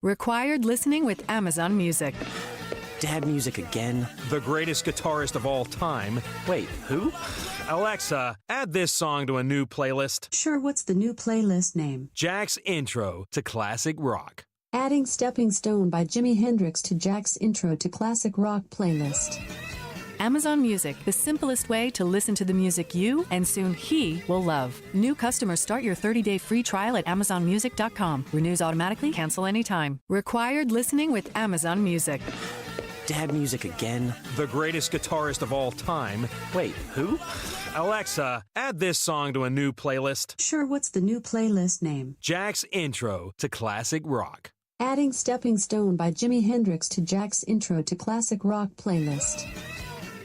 Required listening with Amazon Music. Dad music again? The greatest guitarist of all time. Wait, who? Alexa, add this song to a new playlist. Sure, what's the new playlist name? Jack's Intro to Classic Rock. Adding Stepping Stone by Jimi Hendrix to Jack's Intro to Classic Rock playlist. Amazon Music, the simplest way to listen to the music you and soon he will love. New customers start your 30-day free trial at amazonmusic.com. Renews automatically, cancel anytime. Required listening with Amazon Music. Dad music again? The greatest guitarist of all time. Wait, who? Alexa, add this song to a new playlist. Sure, what's the new playlist name? Jack's Intro to Classic Rock. Adding Stepping Stone by Jimi Hendrix to Jack's Intro to Classic Rock playlist.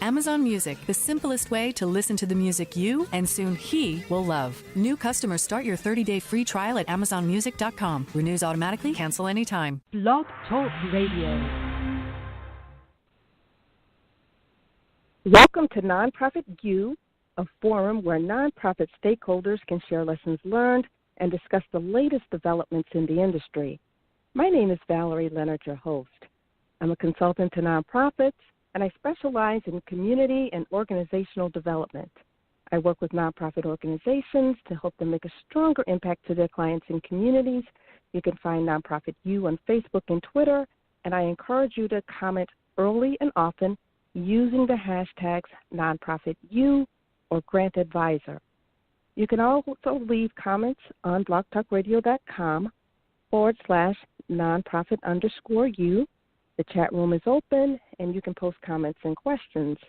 Amazon Music, the simplest way to listen to the music you and soon he will love. New customers start your 30-day free trial at amazonmusic.com. Renews automatically, cancel anytime. Blog Talk Radio. Welcome to Nonprofit U, a forum where nonprofit stakeholders can share lessons learned and discuss the latest developments in the industry. My name is Valerie, Leonard, your host. I'm a consultant to nonprofits, and I specialize in community and organizational development. I work with nonprofit organizations to help them make a stronger impact to their clients and communities. You can find Nonprofit U on Facebook and Twitter, and I encourage you to comment early and often using the hashtags NonprofitU or GrantAdvisor. You can also leave comments on blogtalkradio.com/nonprofit_U. The chat room is open, and you can post comments and questions.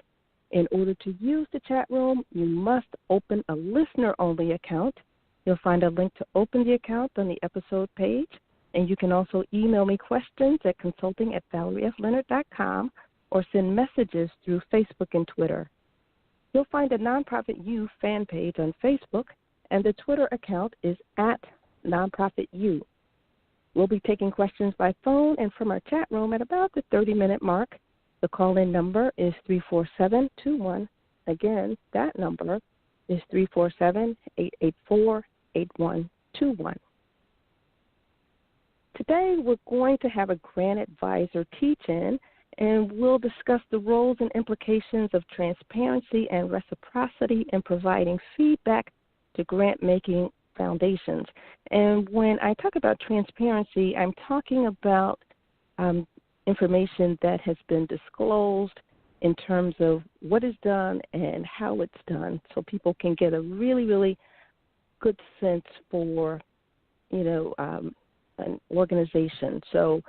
In order to use the chat room, you must open a listener-only account. You'll find a link to open the account on the episode page, and you can also email me questions at consulting@valeriefleonard.com or send messages through Facebook and Twitter. You'll find a Nonprofit U fan page on Facebook, and the Twitter account is @NonprofitU. We'll be taking questions by phone and from our chat room at about the 30-minute mark. The call-in number is 34721. Again, that number is 347-884-8121. Today, we're going to have a GrantAdvisor teach-in, and we'll discuss the roles and implications of transparency and reciprocity in providing feedback to grant-making foundations. And when I talk about transparency, I'm talking about information that has been disclosed in terms of what is done and how it's done, so people can get a really, really good sense for, an organization. So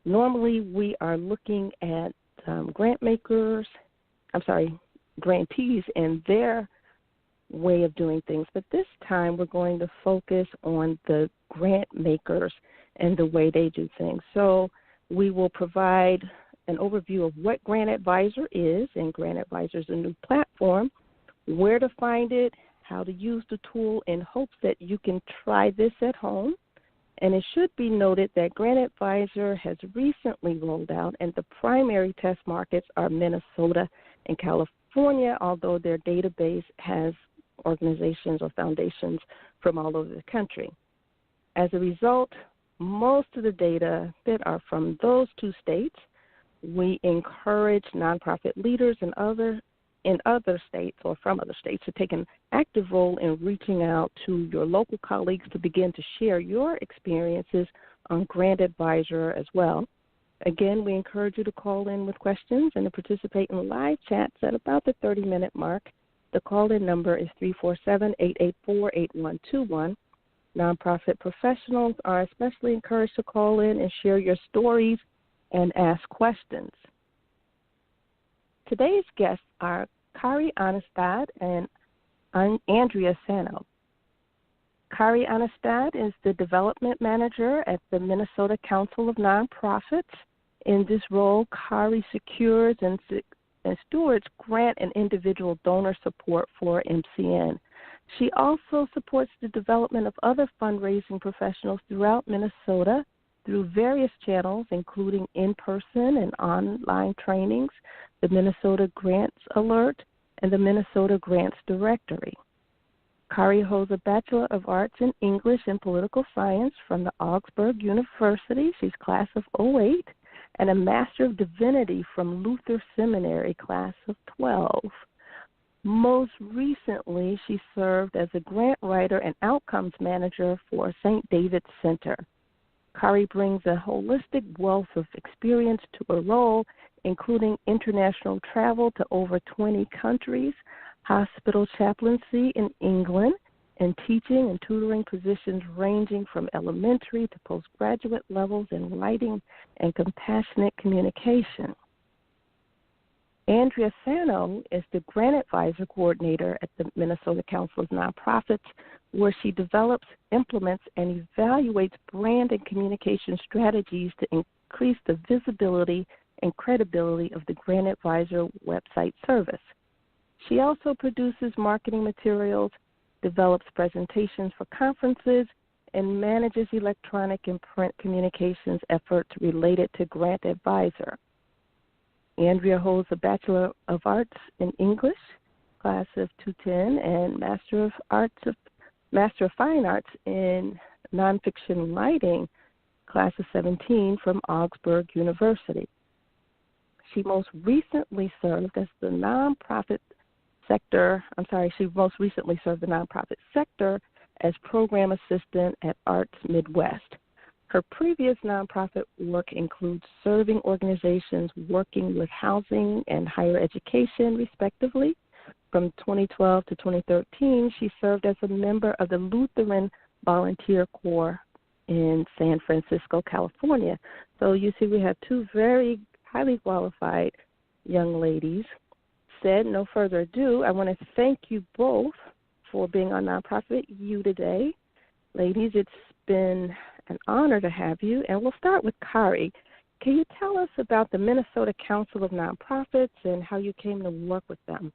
normally we are looking at grantees and their way of doing things, but this time we're going to focus on the grant makers and the way they do things. So we will provide an overview of what GrantAdvisor is, and GrantAdvisor is a new platform, where to find it, how to use the tool, in hopes that you can try this at home. And it should be noted that GrantAdvisor has recently rolled out, and the primary test markets are Minnesota and California, although their database has organizations or foundations from all over the country. As a result, most of the data that are from those two states. We encourage nonprofit leaders in other states or from other states to take an active role in reaching out to your local colleagues to begin to share your experiences on GrantAdvisor as well. Again, we encourage you to call in with questions and to participate in live chats at about the 30-minute mark. The call-in number is 347-884-8121. Nonprofit professionals are especially encouraged to call in and share your stories and ask questions. Today's guests are Kari Aanestad and Andrea Sanow. Kari Aanestad is the development manager at the Minnesota Council of Nonprofits. In this role, Kari secures and stewards grant and individual donor support for MCN. She also supports the development of other fundraising professionals throughout Minnesota through various channels, including in-person and online trainings, the Minnesota Grants Alert, and the Minnesota Grants Directory. Kari holds a Bachelor of Arts in English and Political Science from the Augsburg University. She's class of '08, and a Master of Divinity from Luther Seminary, class of 12. Most recently, she served as a grant writer and outcomes manager for St. David's Center. Kari brings a holistic wealth of experience to her role, including international travel to over 20 countries, hospital chaplaincy in England, and teaching and tutoring positions ranging from elementary to postgraduate levels in writing and compassionate communication. Andrea Sanow is the GrantAdvisor Coordinator at the Minnesota Council of Nonprofits, where she develops, implements, and evaluates brand and communication strategies to increase the visibility and credibility of the GrantAdvisor website service. She also produces marketing materials, develops presentations for conferences, and manages electronic and print communications efforts related to GrantAdvisor. Andrea holds a Bachelor of Arts in English, class of 210, and Master of Fine Arts in Nonfiction Writing, class of 17 from Augsburg University. She most recently served the nonprofit sector as program assistant at Arts Midwest. Her previous nonprofit work includes serving organizations working with housing and higher education, respectively. From 2012 to 2013, she served as a member of the Lutheran Volunteer Corps in San Francisco, California. So you see we have two very highly qualified young ladies. Said, no further ado, I want to thank you both for being on Nonprofit U today. Ladies, it's been an honor to have you, and we'll start with Kari. Can you tell us about the Minnesota Council of Nonprofits and how you came to work with them?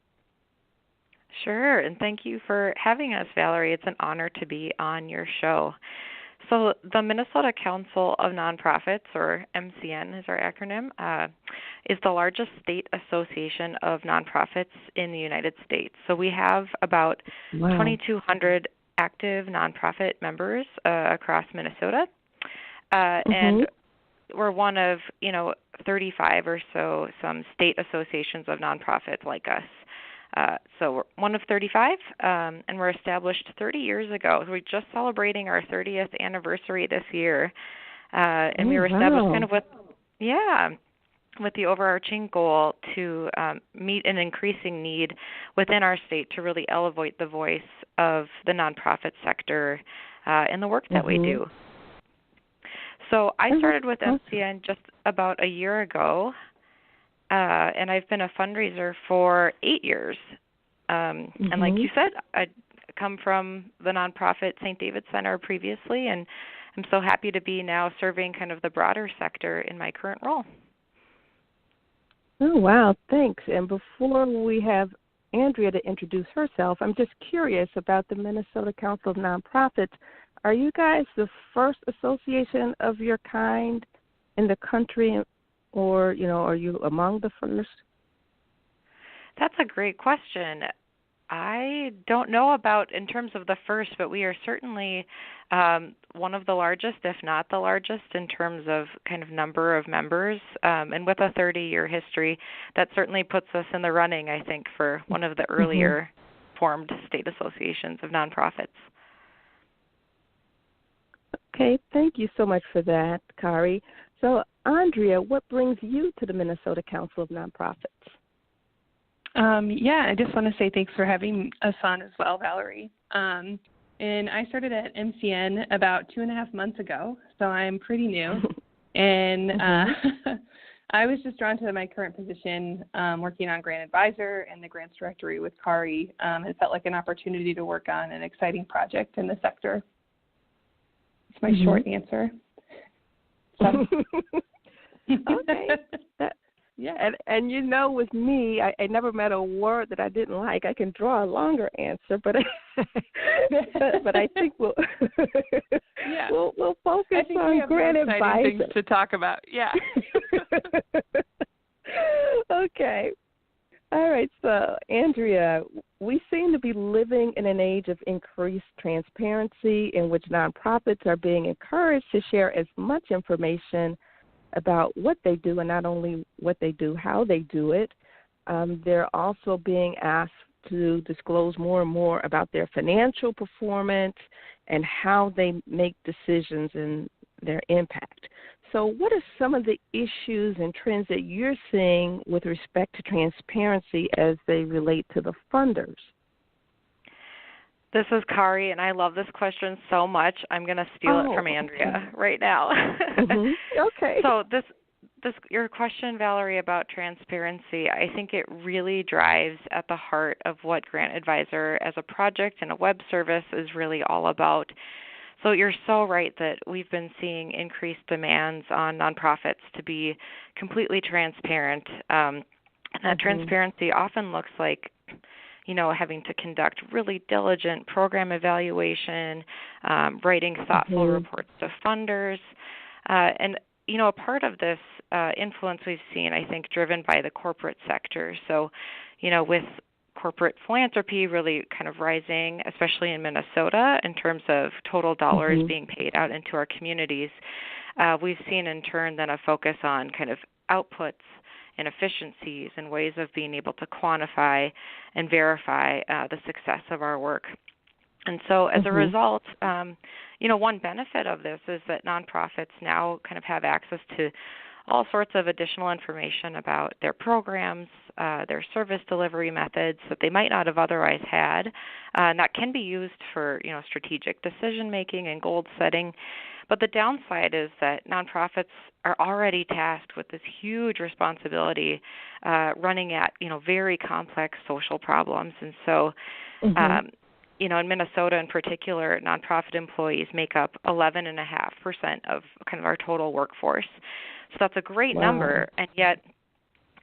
Sure, and thank you for having us, Valerie. It's an honor to be on your show. So the Minnesota Council of Nonprofits, or MCN is our acronym, is the largest state association of nonprofits in the United States. So we have about 2,200 active nonprofit members across Minnesota, and we're one of 35 or so some state associations of nonprofits like us. So we're one of 35, and we're established 30 years ago. We're just celebrating our 30th anniversary this year, and we were established kind of with the overarching goal to meet an increasing need within our state to really elevate the voice of the nonprofit sector in the work that we do. So I started with MCN just about a year ago, and I've been a fundraiser for 8 years. And like you said, I come from the nonprofit St. David's Center previously, and I'm so happy to be now serving kind of the broader sector in my current role. Oh, wow, thanks. And before we have Andrea to introduce herself, I'm just curious about the Minnesota Council of Nonprofits. Are you guys the first association of your kind in the country, or, are you among the first? That's a great question. I don't know about in terms of the first, but we are certainly one of the largest, if not the largest, in terms of kind of number of members. And with a 30-year history, that certainly puts us in the running, I think, for one of the earlier formed state associations of nonprofits. Okay, thank you so much for that, Kari. So, Andrea, what brings you to the Minnesota Council of Nonprofits? I just want to say thanks for having us on as well, Valerie. And I started at MCN about 2.5 months ago, so I'm pretty new. And I was just drawn to my current position, working on GrantAdvisor and the grants directory with Kari. It felt like an opportunity to work on an exciting project in the sector. It's my short answer. So. Okay. And with me, I never met a word that I didn't like. I can draw a longer answer, but I think we'll focus on GrantAdvisor. Things to talk about. Yeah. Okay. All right. So, Andrea, we seem to be living in an age of increased transparency in which nonprofits are being encouraged to share as much information about what they do, and not only what they do, how they do it. They're also being asked to disclose more and more about their financial performance and how they make decisions and their impact. So what are some of the issues and trends that you're seeing with respect to transparency as they relate to the funders? This is Kari, and I love this question so much. I'm going to steal it from Andrea right now. Okay. So this your question, Valerie, about transparency, I think it really drives at the heart of what GrantAdvisor as a project and a web service is really all about. So you're so right that we've been seeing increased demands on nonprofits to be completely transparent. That transparency often looks like, having to conduct really diligent program evaluation, writing thoughtful reports to funders. And a part of this influence we've seen, I think, driven by the corporate sector. So, with corporate philanthropy really kind of rising, especially in Minnesota, in terms of total dollars being paid out into our communities, we've seen in turn then a focus on kind of outputs and efficiencies and ways of being able to quantify and verify the success of our work. And so as a result, one benefit of this is that nonprofits now kind of have access to all sorts of additional information about their programs, their service delivery methods that they might not have otherwise had. And that can be used for, strategic decision making and goal setting. But the downside is that nonprofits are already tasked with this huge responsibility running at, very complex social problems. And so, in Minnesota in particular, nonprofit employees make up 11.5% of kind of our total workforce. So that's a great number, and yet,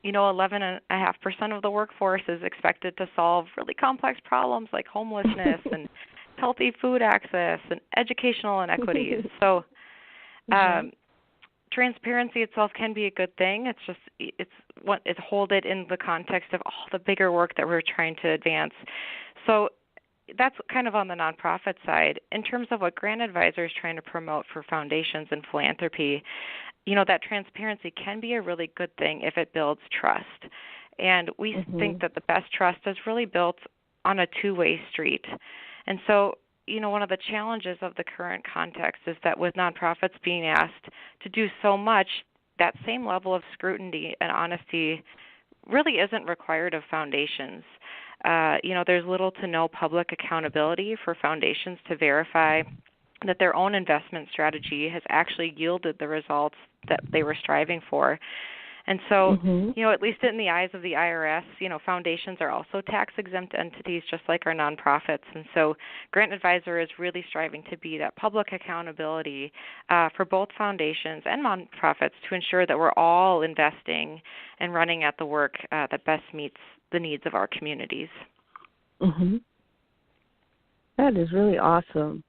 11.5% of the workforce is expected to solve really complex problems like homelessness and healthy food access and educational inequities. So transparency itself can be a good thing. It's hold it in the context of all the bigger work that we're trying to advance. So that's kind of on the nonprofit side. In terms of what GrantAdvisor is trying to promote for foundations and philanthropy, that transparency can be a really good thing if it builds trust. And we think that the best trust is really built on a two-way street. And so, one of the challenges of the current context is that with nonprofits being asked to do so much, that same level of scrutiny and honesty really isn't required of foundations. There's little to no public accountability for foundations to verify that their own investment strategy has actually yielded the results that they were striving for. And so, at least in the eyes of the IRS, foundations are also tax-exempt entities just like our nonprofits. And so GrantAdvisor is really striving to be that public accountability for both foundations and nonprofits to ensure that we're all investing and running at the work that best meets the needs of our communities. That is really awesome.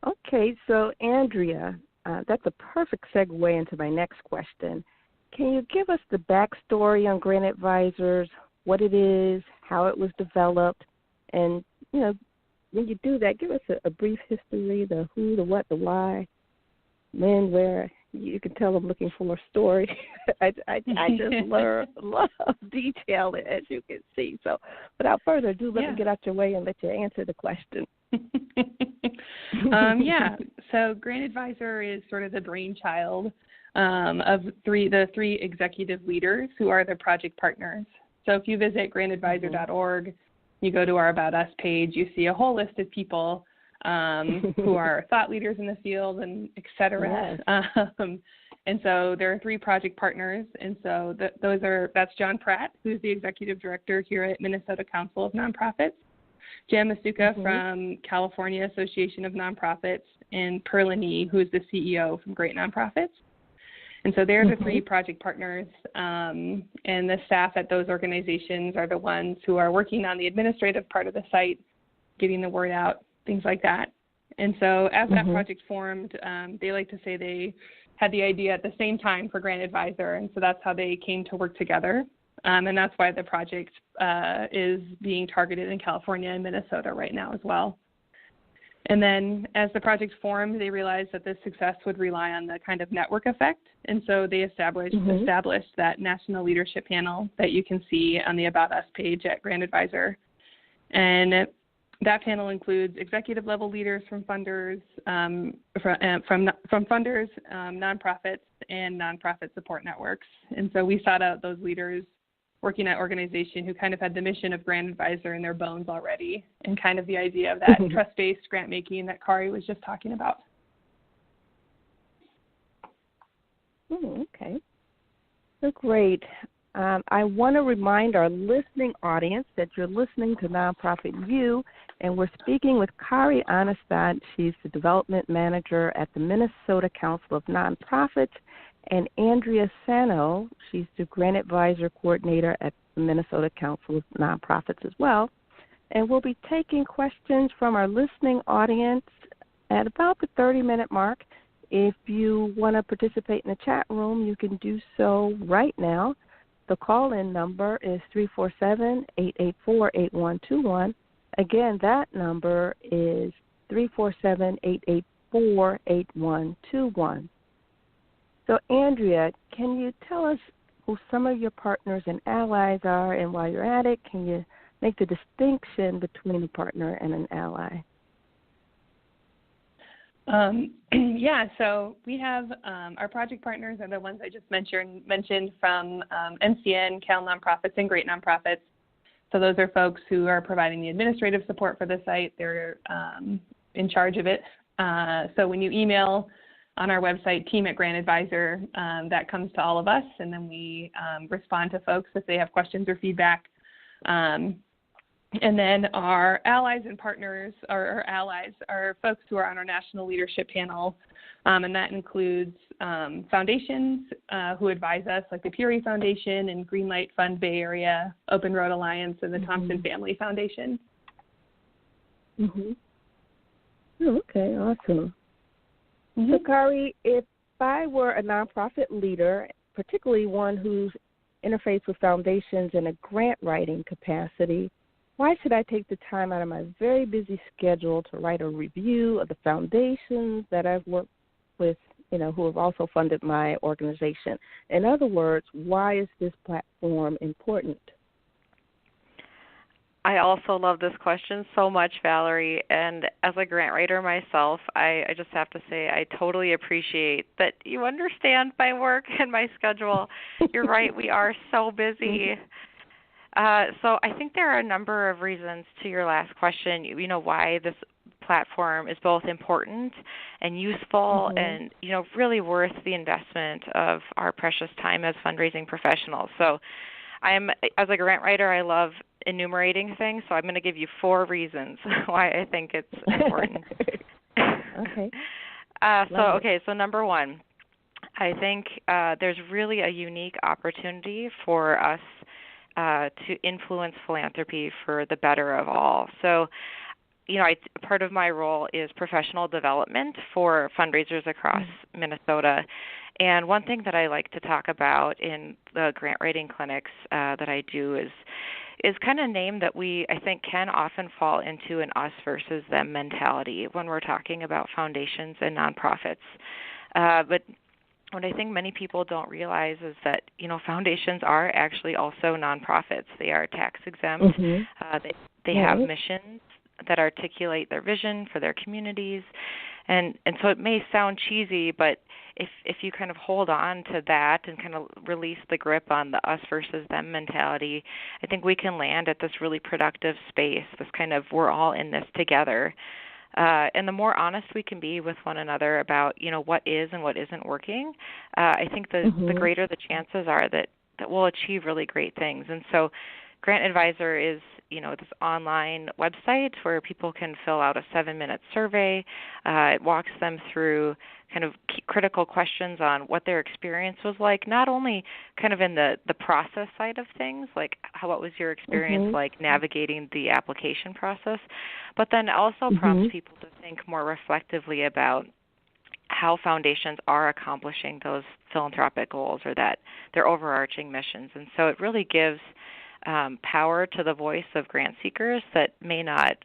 Okay, so Andrea, that's a perfect segue into my next question. Can you give us the backstory on GrantAdvisor, what it is, how it was developed, and, when you do that, give us a brief history, the who, the what, the why, when, where. You can tell I'm looking for a story. I just love detail, as you can see. So without further ado, let me get out your way and let you answer the question. So GrantAdvisor is sort of the brainchild of the three executive leaders who are the project partners. So if you visit grantadvisor.org, you go to our About Us page, you see a whole list of people who are thought leaders in the field and et cetera. And so there are three project partners. And so that's John Pratt, who's the executive director here at Minnesota Council of Nonprofits, Jim Masuka from California Association of Nonprofits, and Perlini, who's the CEO from Great Nonprofits. And so they're the three project partners, and the staff at those organizations are the ones who are working on the administrative part of the site, getting the word out, things like that. And so as that project formed, they like to say they had the idea at the same time for GrantAdvisor, and so that's how they came to work together. And that's why the project is being targeted in California and Minnesota right now as well. And then as the project formed, they realized that this success would rely on the kind of network effect. And so they established that national leadership panel that you can see on the About Us page at GrantAdvisor. And that panel includes executive level leaders from funders, from funders, nonprofits, and nonprofit support networks. And so we sought out those leaders working at organization who kind of had the mission of GrantAdvisor in their bones already, and kind of the idea of that trust-based grant making that Kari was just talking about. Okay. So great. I want to remind our listening audience that you're listening to Nonprofit U, and we're speaking with Kari Aanestad. She's the Development Manager at the Minnesota Council of Nonprofits, and Andrea Sanow, she's the GrantAdvisor Coordinator at the Minnesota Council of Nonprofits as well. And we'll be taking questions from our listening audience at about the 30-minute mark. If you want to participate in the chat room, you can do so right now. The call-in number is 347-884-8121. Again, that number is 347-884-8121. So, Andrea, can you tell us who some of your partners and allies are, and while you're at it, can you make the distinction between a partner and an ally? Yeah, so we have our project partners are the ones I just mentioned from MCN, Cal Nonprofits, and Great Nonprofits. So those are folks who are providing the administrative support for the site. They're in charge of it. So when you email on our website, team@GrantAdvisor, that comes to all of us, and then we respond to folks if they have questions or feedback. And then our allies and partners, or our allies, are folks who are on our national leadership panel, and that includes foundations who advise us, like the Peary Foundation and Greenlight Fund Bay Area, Open Road Alliance, and the Thompson Family Foundation. Okay, awesome. So, Kari, if I were a nonprofit leader, particularly one who's interfaced with foundations in a grant writing capacity, why should I take the time out of my very busy schedule to write a review of the foundations that I've worked with, who have also funded my organization? In other words, why is this platform important? I also love this question so much, Valerie, and as a grant writer myself, I just have to say I totally appreciate that you understand my work and my schedule. You're right, we are so busy. So I think there are a number of reasons to your last question, why this platform is both important and useful and, really worth the investment of our precious time as fundraising professionals. So as a grant writer, I love enumerating things, so I'm going to give you 4 reasons why I think it's important. Okay. So number 1, I think there's really a unique opportunity for us to influence philanthropy for the better of all. So, part of my role is professional development for fundraisers across Minnesota. And one thing that I like to talk about in the grant writing clinics that I do is kind of name that I think can often fall into an us versus them mentality when we're talking about foundations and nonprofits. But what I think many people don't realize is that, foundations are actually also nonprofits. They are tax exempt. They have missions that articulate their vision for their communities. And so it may sound cheesy, but if you kind of hold on to that and kind of release the grip on the us versus them mentality, I think we can land at this really productive space, this kind of we're all in this together. And the more honest we can be with one another about, what is and what isn't working, I think the greater the chances are that we'll achieve really great things. And so GrantAdvisor is, this online website where people can fill out a 7-minute survey. It walks them through kind of critical questions on what their experience was like, not only kind of in the process side of things, like what was your experience like navigating the application process, but then also prompts people to think more reflectively about how foundations are accomplishing those philanthropic goals or that their overarching missions. And so it really gives power to the voice of grant seekers that may not,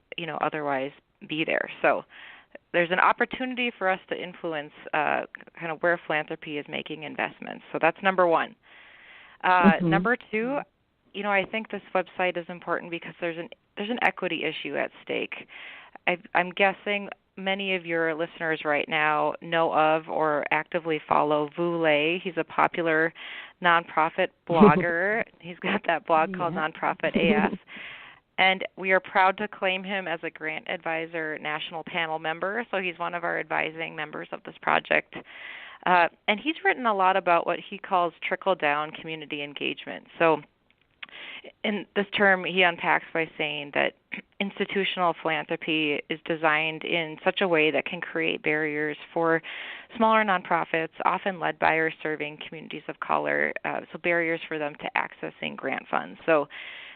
otherwise be there. So there's an opportunity for us to influence kind of where philanthropy is making investments. So that's number one. Number two, I think this website is important because there's an equity issue at stake. I'm guessing many of your listeners right now know of or actively follow Vu Le. He's a popular nonprofit blogger. He's got that blog called Nonprofit AF. And we are proud to claim him as a GrantAdvisor National Panel member. So he's one of our advising members of this project. And he's written a lot about what he calls trickle-down community engagement. So in this term, he unpacks by saying that institutional philanthropy is designed in such a way that can create barriers for smaller nonprofits, often led by or serving communities of color, so barriers for them to accessing grant funds. So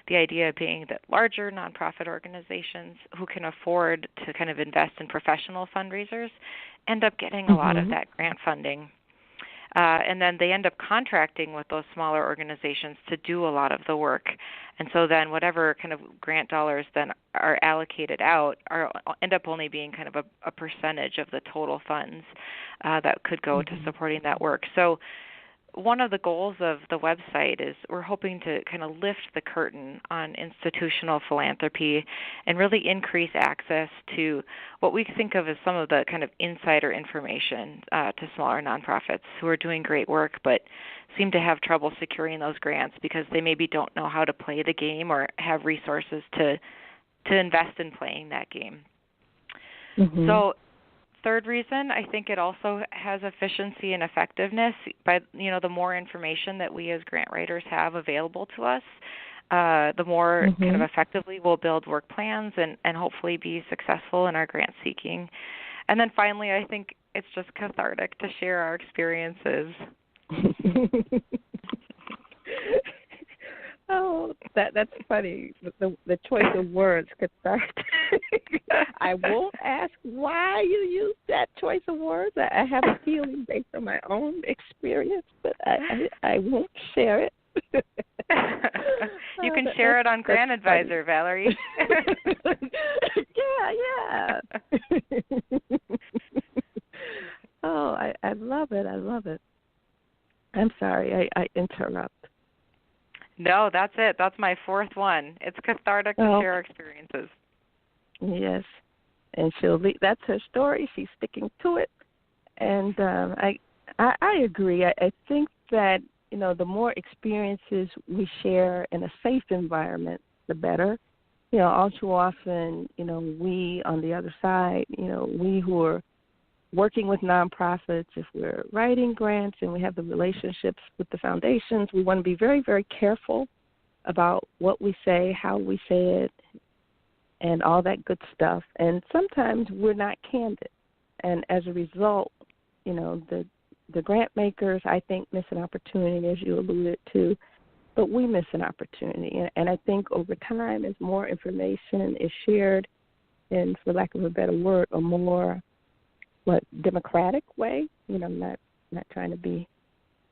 the idea being that larger nonprofit organizations who can afford to kind of invest in professional fundraisers end up getting a lot of that grant funding. And then they end up contracting with those smaller organizations to do a lot of the work. And so then whatever kind of grant dollars then are allocated out end up only being kind of a percentage of the total funds that could go to supporting that work. So one of the goals of the website is we're hoping to kind of lift the curtain on institutional philanthropy and really increase access to what we think of as some of the kind of insider information to smaller nonprofits who are doing great work but seem to have trouble securing those grants because they maybe don't know how to play the game or have resources to invest in playing that game. So third reason, I think it also has efficiency and effectiveness. By the more information that we as grant writers have available to us, the more kind of effectively we'll build work plans and hopefully be successful in our grant seeking. And then finally, I think it's just cathartic to share our experiences. Oh, that's funny. The choice of words, cathartic. I won't ask why you use that choice of words. I have a feeling based on my own experience, but I won't share it. You can share it on GrantAdvisor, Valerie. Yeah. Oh, I love it. I love it. I'm sorry, I interrupt. No, that's it. That's my fourth one. It's cathartic to share experiences. Yes, and that's her story. She's sticking to it, and I agree. I think that the more experiences we share in a safe environment, the better. All too often, we on the other side, we who are working with nonprofits, if we're writing grants and we have the relationships with the foundations, we want to be very, very careful about what we say, how we say it, and all that good stuff. And sometimes we're not candid. And as a result, the grant makers, I think, miss an opportunity, as you alluded to, but we miss an opportunity. And I think over time, as more information is shared, and for lack of a better word, a more democratic way, I'm not trying to be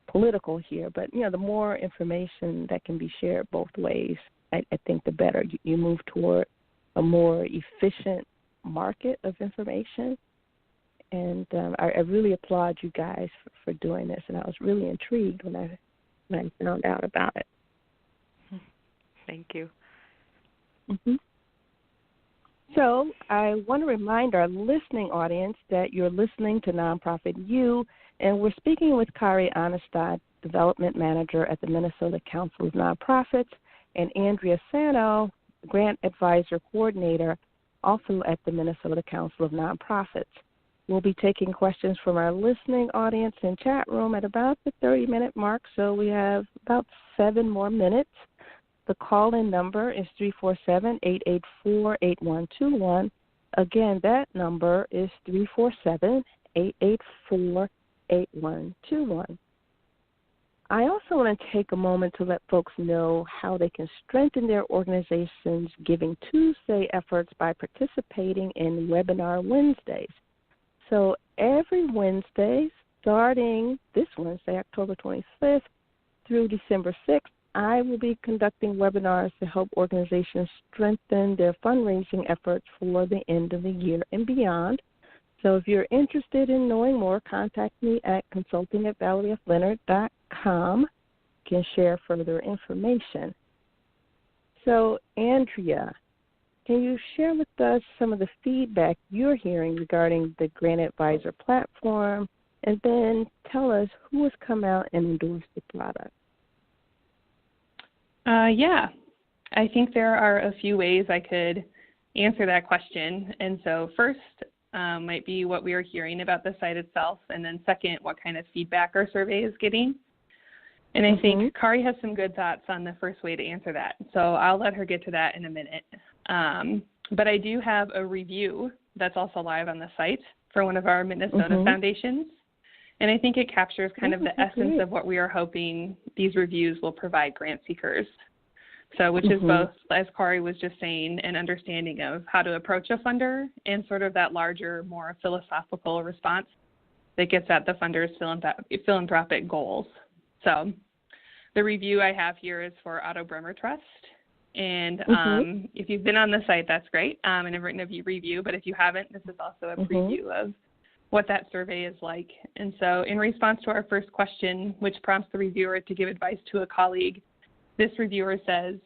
political here, but, the more information that can be shared both ways, I think the better. You move toward a more efficient market of information. And I really applaud you guys for doing this, and I was really intrigued when I found out about it. Thank you. So I want to remind our listening audience that you're listening to Nonprofit U, and we're speaking with Kari Aanestad, Development Manager at the Minnesota Council of Nonprofits, and Andrea Sanow, GrantAdvisor Coordinator, also at the Minnesota Council of Nonprofits. We'll be taking questions from our listening audience and chat room at about the 30-minute mark, so we have about 7 more minutes. The call-in number is 347-884-8121. Again, that number is 347-884-8121. I also want to take a moment to let folks know how they can strengthen their organization's Giving Tuesday efforts by participating in Webinar Wednesdays. So every Wednesday, starting this Wednesday, October 25th through December 6th, I will be conducting webinars to help organizations strengthen their fundraising efforts for the end of the year and beyond. So if you're interested in knowing more, contact me at consulting@valerieleonard.com. You can share further information. So, Andrea, can you share with us some of the feedback you're hearing regarding the GrantAdvisor platform, and then tell us who has come out and endorsed the product? Yeah, I think there are a few ways I could answer that question. And so first might be what we are hearing about the site itself, and then second, what kind of feedback our survey is getting. And I think Kari has some good thoughts on the first way to answer that, so I'll let her get to that in a minute. But I do have a review that's also live on the site for one of our Minnesota foundations, and I think it captures kind of the essence of what we are hoping these reviews will provide grant seekers. So which is both, as Kari was just saying, an understanding of how to approach a funder and sort of that larger, more philosophical response that gets at the funder's philanthropic goals. So the review I have here is for Otto Bremer Trust. And if you've been on the site, that's great, and I've written a review. But if you haven't, this is also a preview of what that survey is like. And so in response to our first question, which prompts the reviewer to give advice to a colleague, this reviewer says,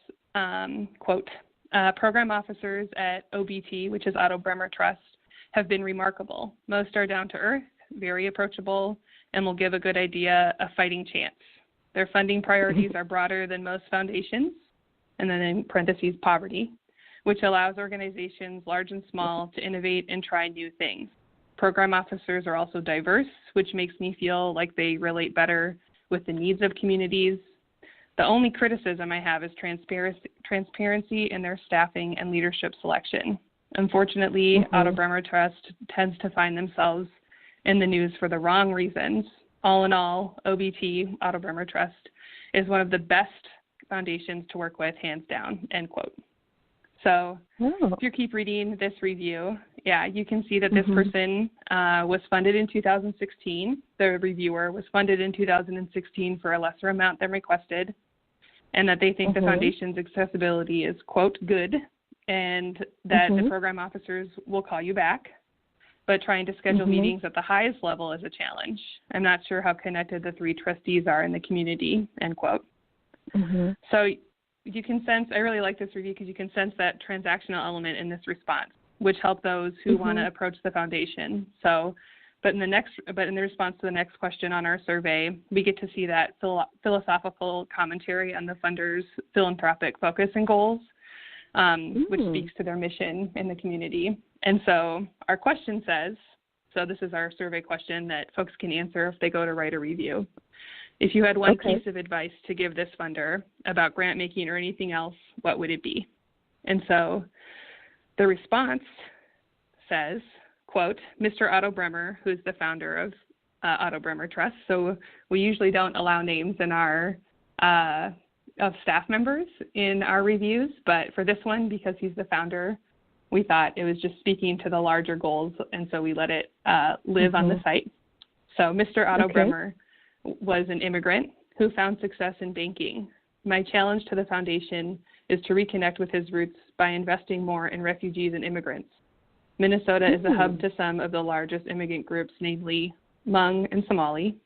quote, program officers at OBT, which is Otto Bremer Trust, have been remarkable. Most are down to earth, very approachable, and will give a good idea a fighting chance. Their funding priorities are broader than most foundations, and then in parentheses, poverty, which allows organizations large and small to innovate and try new things. Program officers are also diverse, which makes me feel like they relate better with the needs of communities. The only criticism I have is transparency in their staffing and leadership selection. Unfortunately, Otto Bremer Trust tends to find themselves in the news for the wrong reasons. All in all, OBT, Otto Bremer Trust, is one of the best foundations to work with, hands down, end quote. So if you keep reading this review, you can see that this person was funded in 2016. The reviewer was funded in 2016 for a lesser amount than requested, and that they think the foundation's accessibility is, quote, good, and that the program officers will call you back, but trying to schedule meetings at the highest level is a challenge. I'm not sure how connected the three trustees are in the community, end quote. So you can sense, I really like this review because you can sense that transactional element in this response, which help those who want to approach the foundation. So, but in the response to the next question on our survey, we get to see that philosophical commentary on the funder's philanthropic focus and goals, which speaks to their mission in the community. And so our question says, so this is our survey question that folks can answer if they go to write a review. If you had one piece of advice to give this funder about grant making or anything else, what would it be? And so the response says, quote, Mr. Otto Bremer, who's the founder of Otto Bremer Trust. So we usually don't allow names in our of staff members in our reviews, but for this one, because he's the founder, we thought it was just speaking to the larger goals, and so we let it live on the site. So Mr. Otto Bremer was an immigrant who found success in banking. My challenge to the foundation is to reconnect with his roots by investing more in refugees and immigrants. Minnesota is a hub to some of the largest immigrant groups, namely Hmong and Somali.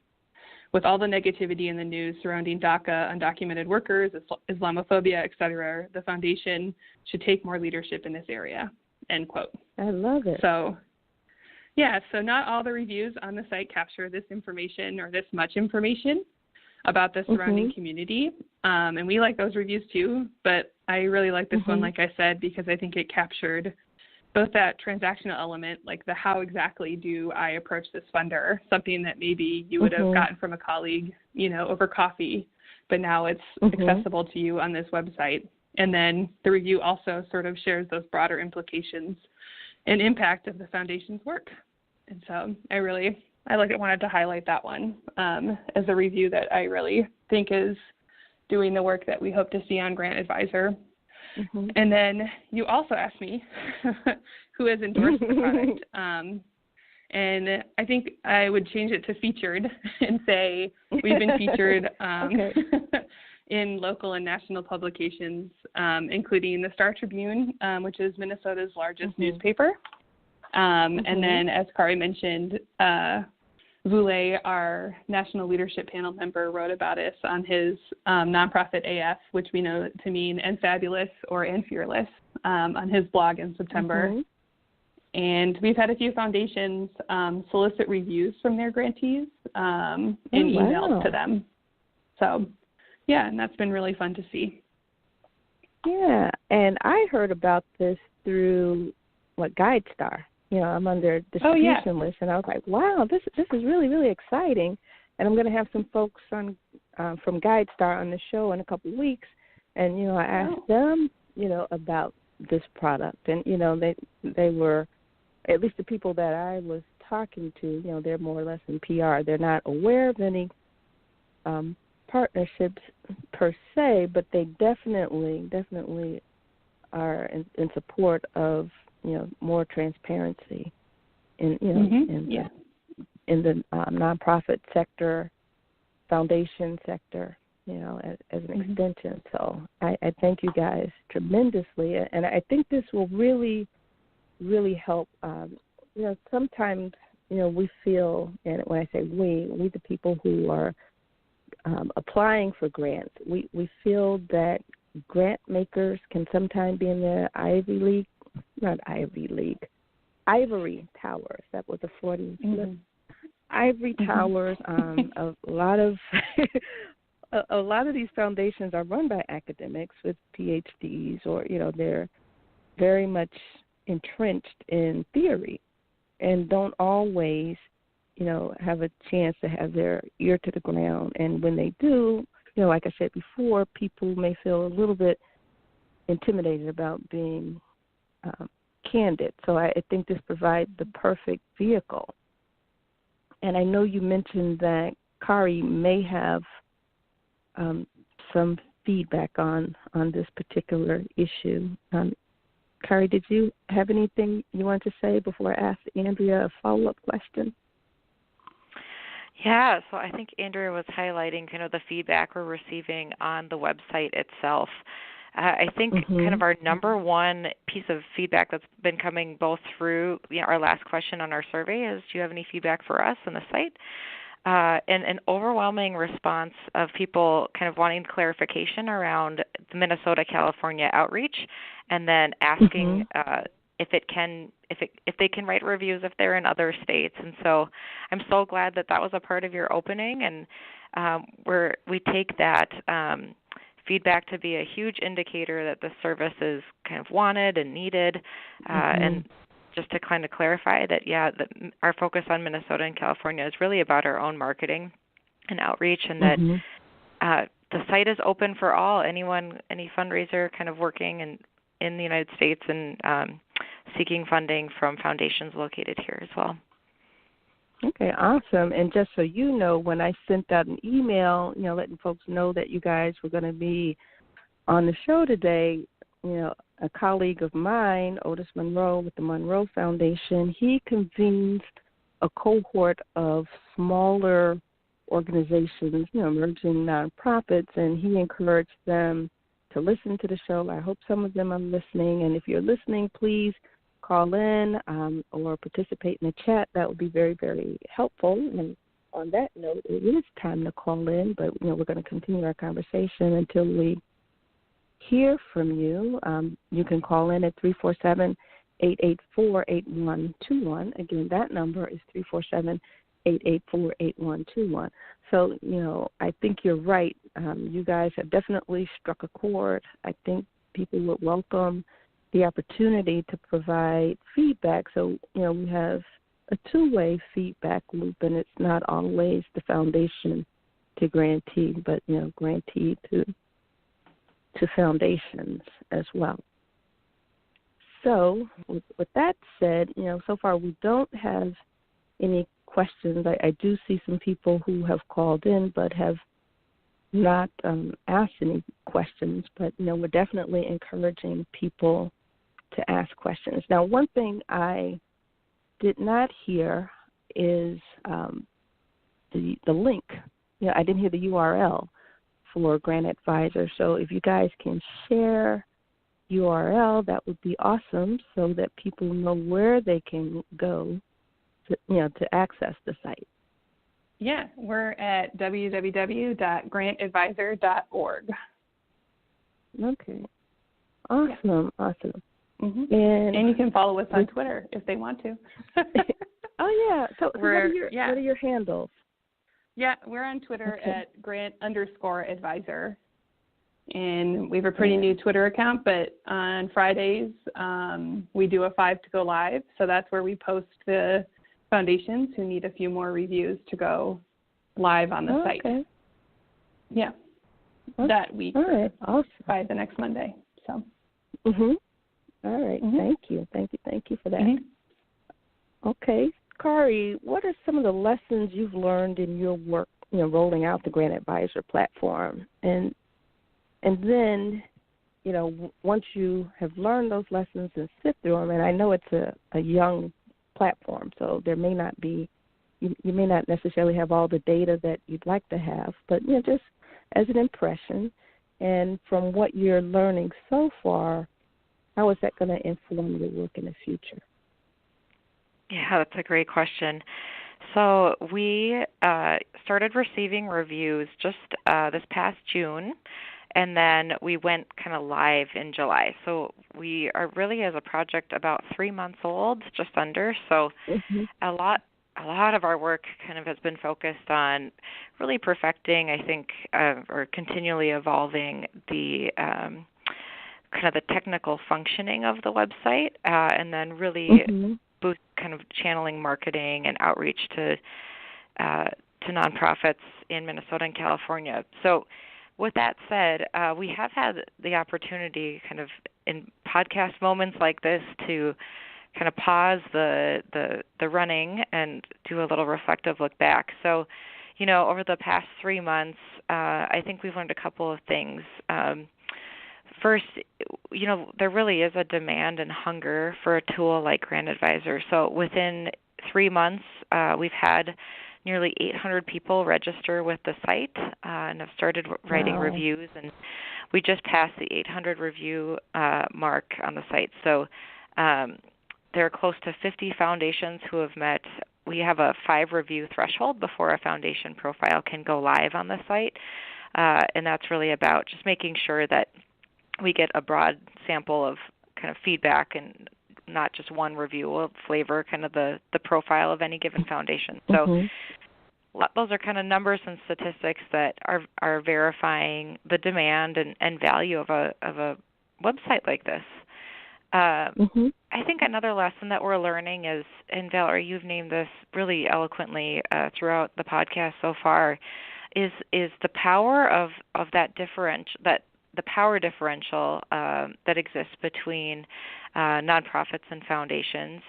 With all the negativity in the news surrounding DACA, undocumented workers, Islamophobia, etc., the foundation should take more leadership in this area, end quote. I love it. So not all the reviews on the site capture this information or this much information about the surrounding community. And we like those reviews too, but I really like this one, like I said, because I think it captured both that transactional element, like the how exactly do I approach this funder, something that maybe you would have gotten from a colleague, over coffee, but now it's accessible to you on this website. And then the review also sort of shares those broader implications and impact of the foundation's work. And so I wanted to highlight that one as a review that I really think is doing the work that we hope to see on GrantAdvisor. And then you also asked me who has endorsed the product. And I think I would change it to featured and say we've been featured in local and national publications, including the Star Tribune, which is Minnesota's largest newspaper. And then, as Kari mentioned, Vule, our National Leadership Panel member, wrote about us on his nonprofit AF, which we know to mean and fabulous or and fearless, on his blog in September. And we've had a few foundations solicit reviews from their grantees and emails to them. So, yeah, and that's been really fun to see. Yeah, and I heard about this through GuideStar. You know, I'm on their distribution list, and I was like, wow, this is really, really exciting. And I'm going to have some folks on from GuideStar on the show in a couple of weeks. And, you know, I asked them, you know, about this product. And, you know, they were, at least the people that I was talking to, you know, they're more or less in PR. They're not aware of any partnerships per se, but they definitely are in support of, you know, more transparency in, you know, in the nonprofit sector, foundation sector, you know, as an extension. So I thank you guys tremendously, and I think this will really help. You know, sometimes, you know, we feel, and when I say we the people who are applying for grants, we feel that grant makers can sometimes be in the ivory towers. That was a Freudian slip. Ivory towers. A lot of these foundations are run by academics with PhDs, or, you know, they're very much entrenched in theory and don't always, you know, have a chance to have their ear to the ground. And when they do, you know, like I said before, people may feel a little bit intimidated about being candid. So I think this provides the perfect vehicle. And I know you mentioned that Kari may have some feedback on this particular issue. Kari, did you have anything you wanted to say before I ask Andrea a follow-up question? Yeah, so I think Andrea was highlighting kind of the feedback we're receiving on the website itself. I think kind of our number one piece of feedback that's been coming both through, you know, our last question on our survey is, do you have any feedback for us on the site? And an overwhelming response of people kind of wanting clarification around the Minnesota-California outreach, and then asking if they can write reviews if they're in other states. And so I'm so glad that was a part of your opening, and we take that feedback to be a huge indicator that the service is kind of wanted and needed. And just to kind of clarify that, that our focus on Minnesota and California is really about our own marketing and outreach, and that the site is open for all, any fundraiser kind of working in the United States and seeking funding from foundations located here as well. Okay, awesome. And just so you know, when I sent out an email, you know, letting folks know that you guys were going to be on the show today, you know, a colleague of mine, Otis Monroe with the Monroe Foundation, he convenes a cohort of smaller organizations, you know, emerging nonprofits, and he encouraged them to listen to the show. I hope some of them are listening, and if you're listening, please call in or participate in the chat. That would be very, very helpful. And on that note, it is time to call in, but, you know, we're going to continue our conversation until we hear from you. You can call in at 347-884-8121. Again, that number is 347-884-8121. So, you know, I think you're right. You guys have definitely struck a chord. I think people would welcome the opportunity to provide feedback. So, you know, we have a two-way feedback loop, and it's not always the foundation to grantee, but, you know, grantee to foundations as well. So with that said, you know, so far we don't have any questions. I do see some people who have called in but have not asked any questions, but, you know, we're definitely encouraging people to ask questions. Now, one thing I did not hear is the link. I didn't hear the URL for GrantAdvisor. So if you guys can share URL, that would be awesome, so that people know where they can go to access the site. Yeah, we're at www.grantadvisor.org. Okay. Awesome. Mm-hmm. And you can follow us on Twitter if they want to. Oh, yeah. So what are your handles? Yeah, we're on Twitter at Grant_advisor. And we have a pretty new Twitter account, but on Fridays we do a 5 to go live. So that's where we post the foundations who need a few more reviews to go live on the site. Okay. Yeah. That week. All right. Awesome. By the next Monday. So. Mhm. All right. Mm-hmm. Thank you for that. Mm-hmm. Okay, Kari, what are some of the lessons you've learned in your work, rolling out the GrantAdvisor platform, and then, once you have learned those lessons and sift through them, and I know it's a young platform, so there may not be, you may not necessarily have all the data that you'd like to have, but just as an impression, and from what you're learning so far, how is that going to inform your work in the future? Yeah, that's a great question. So we started receiving reviews just this past June, and then we went kind of live in July. So we are really, as a project, about 3 months old, just under. So a lot of our work kind of has been focused on really perfecting, I think, or continually evolving the kind of the technical functioning of the website, and then really boost kind of channeling marketing and outreach to nonprofits in Minnesota and California. So with that said, we have had the opportunity kind of in podcast moments like this to kind of pause the running and do a little reflective look back. So, over the past 3 months, I think we've learned a couple of things. First, there really is a demand and hunger for a tool like GrantAdvisor. So within 3 months, we've had nearly 800 people register with the site and have started writing reviews. And we just passed the 800 review mark on the site. So there are close to 50 foundations who have met. We have a 5 review threshold before a foundation profile can go live on the site. And that's really about just making sure that we get a broad sample of kind of feedback and not just one review will flavor kind of the profile of any given foundation. So those are kind of numbers and statistics that are verifying the demand and value of a website like this. I think another lesson that we're learning is, and Valerie, you've named this really eloquently throughout the podcast so far, is the power of that the power differential that exists between nonprofits and foundations,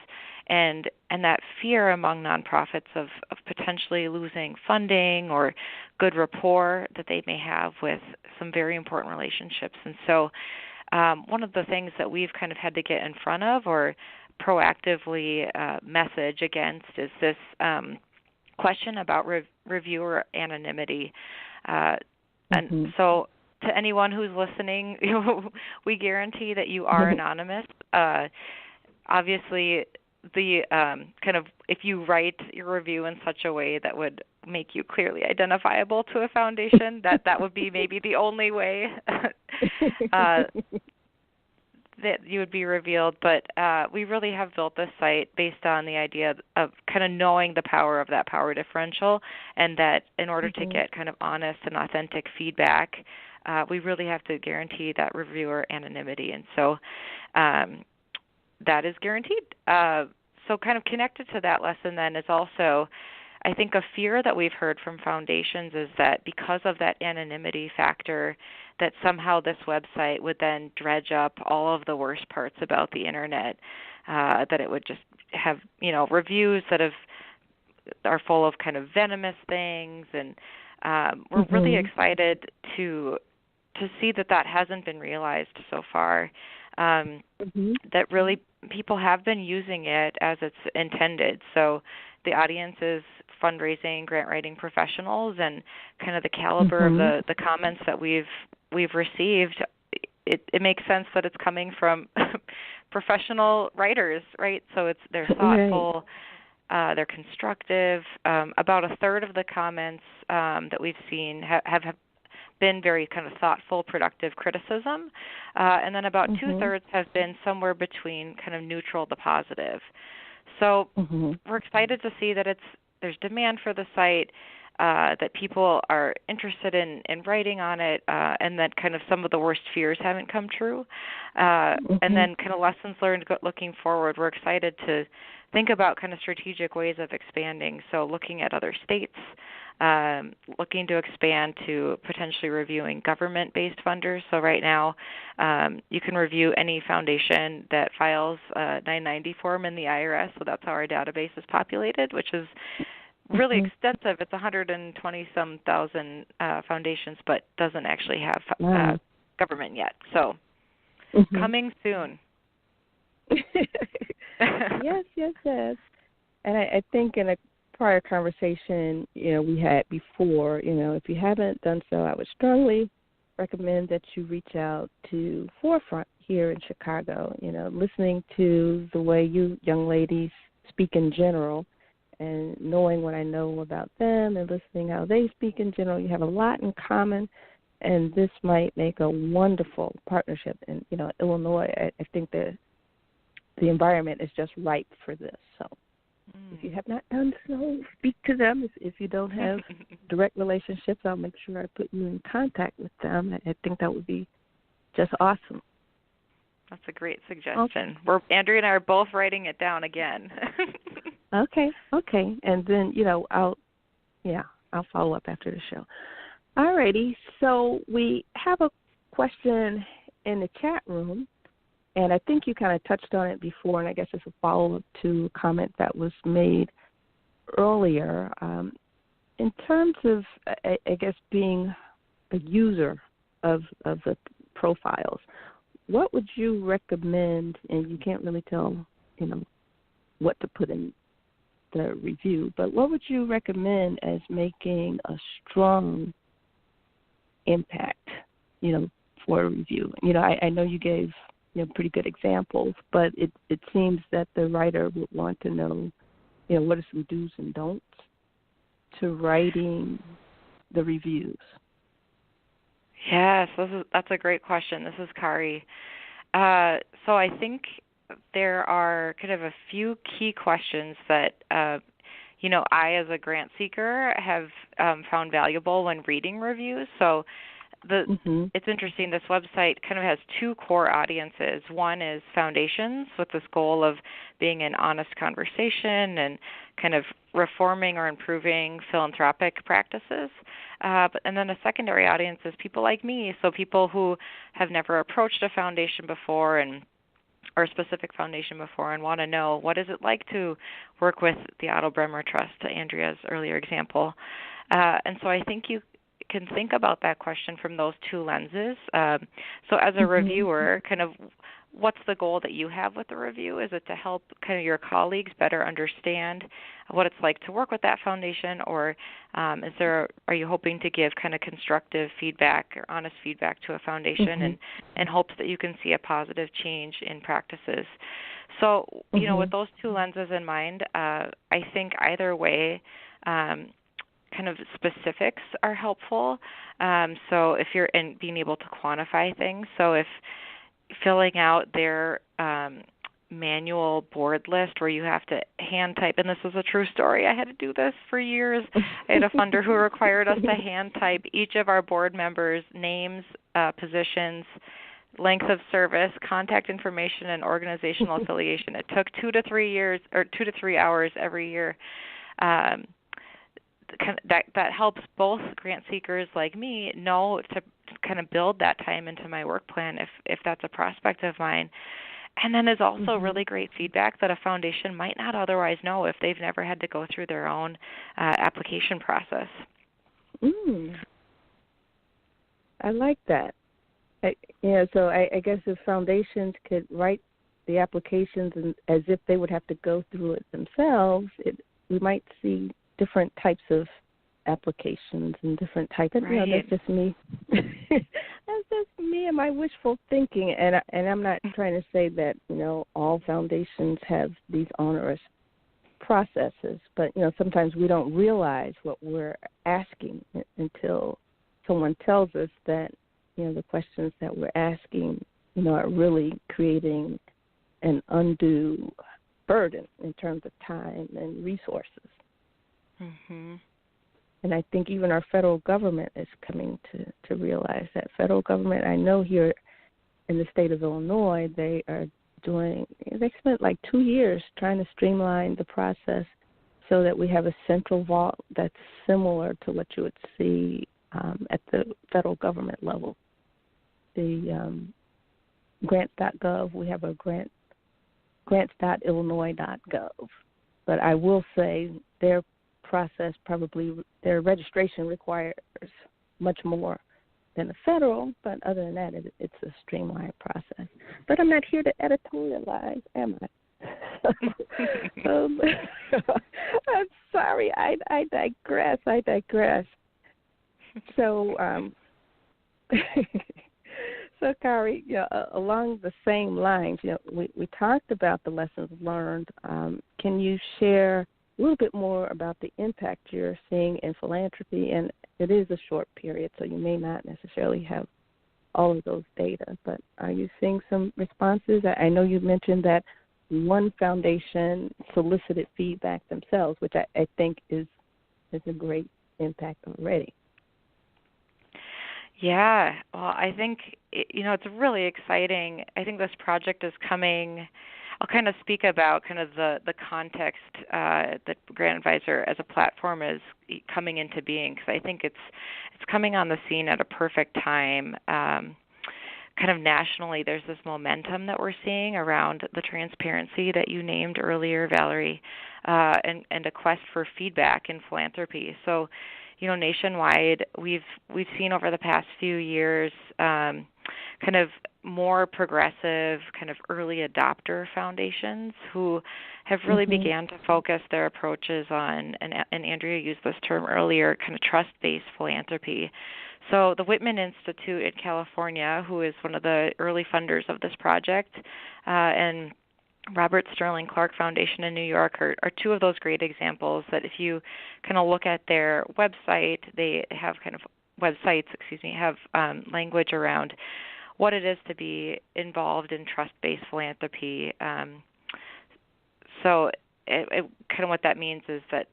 and that fear among nonprofits of potentially losing funding or good rapport that they may have with some very important relationships. And so one of the things that we've kind of had to get in front of or proactively message against is this question about reviewer anonymity. And so to anyone who's listening, we guarantee that you are anonymous. Obviously, the kind of if you write your review in such a way that would make you clearly identifiable to a foundation, that would be maybe the only way that you would be revealed. But we really have built this site based on the idea of kind of knowing the power of that power differential, and that in order to get kind of honest and authentic feedback, we really have to guarantee that reviewer anonymity. And so that is guaranteed. So kind of connected to that lesson then is also, I think, a fear that we've heard from foundations is that because of that anonymity factor, that somehow this website would then dredge up all of the worst parts about the internet, that it would just have, reviews that are full of kind of venomous things. And we're really excited to see that hasn't been realized so far. That really people have been using it as it's intended. So the audience is fundraising, grant writing professionals, and kind of the caliber of the comments that we've received. It makes sense that it's coming from professional writers, right? So they're thoughtful, they're constructive. About a third of the comments that we've seen have been very kind of thoughtful, productive criticism, and then about 2/3 have been somewhere between kind of neutral to positive. So we're excited to see that there's demand for the site, that people are interested in writing on it, and that kind of some of the worst fears haven't come true. And then kind of lessons learned looking forward. We're excited to think about kind of strategic ways of expanding. So looking at other states, looking to expand to potentially reviewing government-based funders. So right now, you can review any foundation that files a 990 form in the IRS. So that's how our database is populated, which is really extensive. It's 120-some thousand foundations, but doesn't actually have government yet. So coming soon. Yes. And I think in a prior conversation, we had before, if you haven't done so, I would strongly recommend that you reach out to Forefront here in Chicago, listening to the way you young ladies speak in general and knowing what I know about them and listening how they speak in general. You have a lot in common, and this might make a wonderful partnership. And, Illinois, I think the environment is just ripe for this. So if you have not done so, speak to them. If you don't have direct relationships, I'll make sure I put you in contact with them. I think that would be just awesome. That's a great suggestion. Andrea and I are both writing it down again. Okay. And then, I'll follow up after the show. All righty. So we have a question in the chat room, and I think you kind of touched on it before, and I guess it's a follow-up to a comment that was made earlier. In terms of, I guess, being a user of the profiles, what would you recommend, and you can't really tell, what to put in the review, but what would you recommend as making a strong impact, for a review? I know you gave, pretty good examples, but it seems that the writer would want to know, what are some do's and don'ts to writing the reviews? Yes, that's a great question. This is Kari. So I think there are kind of a few key questions that, I as a grant seeker have found valuable when reading reviews. So it's interesting. This website kind of has two core audiences. One is foundations with this goal of being an honest conversation and kind of reforming or improving philanthropic practices. And then a secondary audience is people like me, so people who have never approached a foundation before or a specific foundation before and want to know what is it like to work with the Otto Bremer Trust, to Andrea's earlier example. And so I think you can think about that question from those two lenses. So as a reviewer, kind of what's the goal that you have with the review? Is it to help kind of your colleagues better understand what it's like to work with that foundation, or are you hoping to give kind of constructive feedback or honest feedback to a foundation in hopes that you can see a positive change in practices? So, with those two lenses in mind, I think either way, kind of specifics are helpful. So if you're in being able to quantify things, so if filling out their manual board list where you have to hand type, and this is a true story, I had to do this for years. I had a funder who required us to hand type each of our board members' names, positions, length of service, contact information, and organizational affiliation. It took 2 to 3 hours every year. That helps both grant seekers like me know to kind of build that time into my work plan if that's a prospect of mine. And then there's also really great feedback that a foundation might not otherwise know if they've never had to go through their own application process. I like that. So I guess if foundations could write the applications and as if they would have to go through it themselves, we might see different types of applications and different types. Right. That's just me. That's just me and my wishful thinking. And I'm not trying to say that all foundations have these onerous processes, but sometimes we don't realize what we're asking until someone tells us that the questions that we're asking are really creating an undue burden in terms of time and resources. Mhm. And I think even our federal government is coming to realize that. Federal government, I know here in the state of Illinois, they spent like 2 years trying to streamline the process so that we have a central vault that's similar to what you would see at the federal government level. The grants.gov, we have a grants.illinois.gov. But I will say their process, probably their registration requires much more than the federal, but other than that, it's a streamlined process. But I'm not here to editorialize, am I? I'm sorry, I digress. So, so Kari, along the same lines, we talked about the lessons learned. Can you share a little bit more about the impact you're seeing in philanthropy? And it is a short period, so you may not necessarily have all of those data, but are you seeing some responses? I know you mentioned that one foundation solicited feedback themselves, which I think is a great impact already. Yeah, well, I think, it's really exciting. I think this project is coming. I'll kind of speak about kind of the context that GrantAdvisor as a platform is coming into being, because I think it's coming on the scene at a perfect time. Kind of nationally, there's this momentum that we're seeing around the transparency that you named earlier, Valerie, and a quest for feedback in philanthropy. So, nationwide, we've seen over the past few years kind of more progressive, kind of early adopter foundations who have really began to focus their approaches on, and Andrea used this term earlier, kind of trust-based philanthropy. So the Whitman Institute in California, who is one of the early funders of this project, and Robert Sterling Clark Foundation in New York are two of those great examples that if you kind of look at their website, they have have language around what it is to be involved in trust-based philanthropy. So kind of what that means is that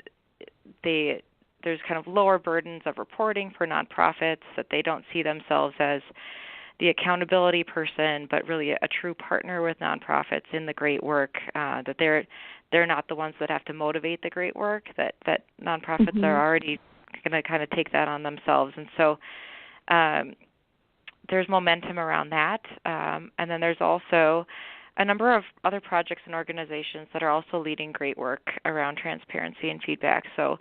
there's kind of lower burdens of reporting for nonprofits, that they don't see themselves as the accountability person, but really a true partner with nonprofits in the great work, that they're not the ones that have to motivate the great work, that nonprofits are already going to kind of take that on themselves. And so there's momentum around that. And then there's also a number of other projects and organizations that are also leading great work around transparency and feedback. So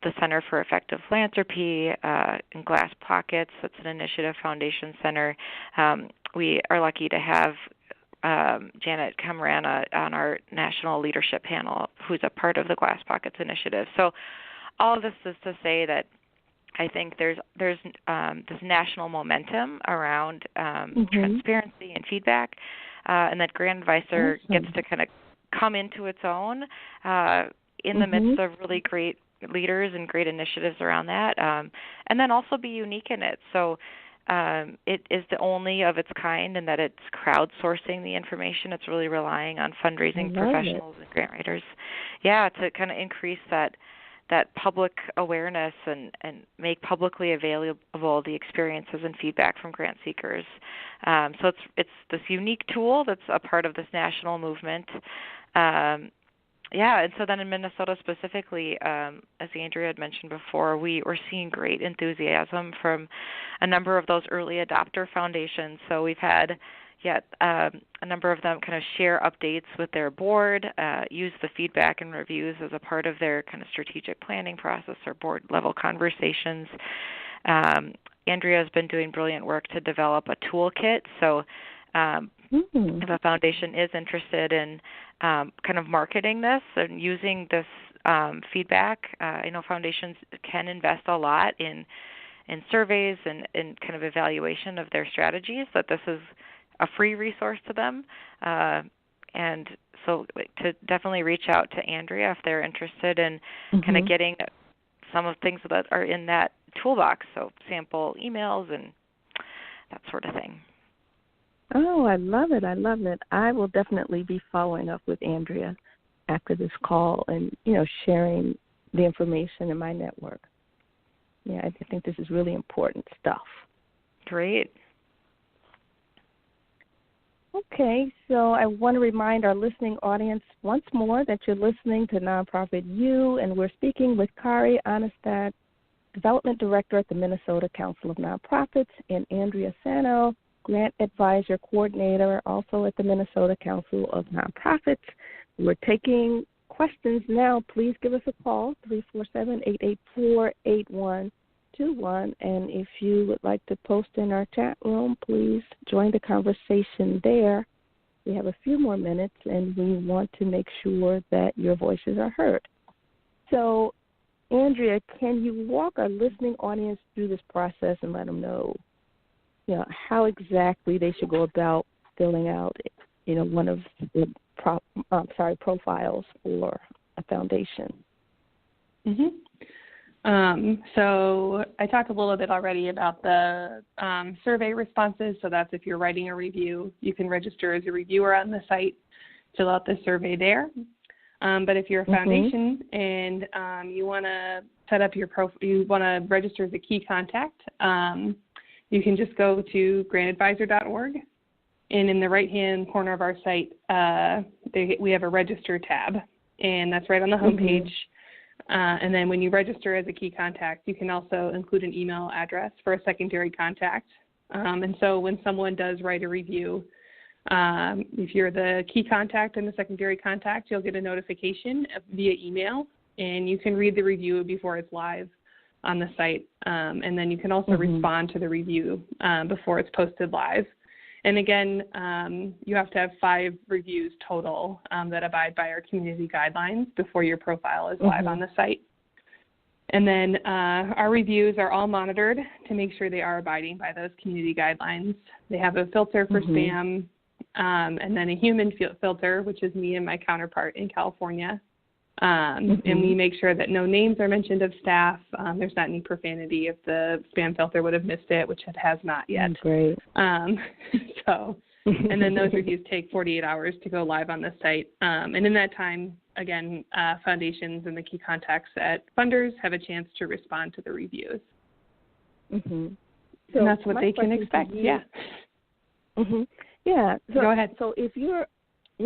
the Center for Effective Philanthropy in Glass Pockets, that's an Initiative Foundation center. We are lucky to have Janet Camarana on our national leadership panel, who's a part of the Glass Pockets Initiative. So all of this is to say that I think there's this national momentum around transparency and feedback, and that GrantAdvisor gets to kind of come into its own in the midst of really great leaders and great initiatives around that, and then also be unique in it. So it is the only of its kind in that it's crowdsourcing the information. It's really relying on fundraising professionals and grant writers, to kind of increase that public awareness and make publicly available the experiences and feedback from grant seekers. So it's this unique tool that's a part of this national movement. And so then in Minnesota specifically, as Andrea had mentioned before, we're seeing great enthusiasm from a number of those early adopter foundations. So we've had a number of them kind of share updates with their board, use the feedback and reviews as a part of their kind of strategic planning process or board-level conversations. Andrea has been doing brilliant work to develop a toolkit. So if a foundation is interested in kind of marketing this and using this feedback. I know foundations can invest a lot in surveys and in kind of evaluation of their strategies, that this is a free resource to them. And so to definitely reach out to Andrea if they're interested in kind of getting some of the things that are in that toolbox, so sample emails and that sort of thing. Oh, I love it. I love it. I will definitely be following up with Andrea after this call and, sharing the information in my network. Yeah, I think this is really important stuff. Great. Okay, so I want to remind our listening audience once more that you're listening to Nonprofit U, and we're speaking with Kari Aanestad, Development Director at the Minnesota Council of Nonprofits, and Andrea Sanow, GrantAdvisor Coordinator, also at the Minnesota Council of Nonprofits. We're taking questions now. Please give us a call, 347-884-8121. And if you would like to post in our chat room, please join the conversation there. We have a few more minutes, and we want to make sure that your voices are heard. So, Andrea, can you walk our listening audience through this process and let them know, how exactly they should go about filling out, one of the profiles for a foundation? So I talked a little bit already about the survey responses. So that's if you're writing a review, you can register as a reviewer on the site, fill out the survey there. But if you're a foundation and you want to set up you want to register as a key contact, you can just go to grantadvisor.org, and in the right-hand corner of our site, we have a register tab, and that's right on the homepage. And then when you register as a key contact, you can also include an email address for a secondary contact. And so when someone does write a review, if you're the key contact and the secondary contact, you'll get a notification via email, and you can read the review before it's live on the site. And then you can also respond to the review before it's posted live. And again, you have to have 5 reviews total that abide by our community guidelines before your profile is live on the site. And then our reviews are all monitored to make sure they are abiding by those community guidelines. They have a filter for spam, and then a human filter, which is me and my counterpart in California. And we make sure that no names are mentioned of staff. There's not any profanity if the spam filter would have missed it, which it has not yet. Great. And then those reviews take 48 hours to go live on the site. And in that time, again, foundations and the key contacts at funders have a chance to respond to the reviews. So and that's what they can expect. Yeah. Yeah. So, go ahead. So if you're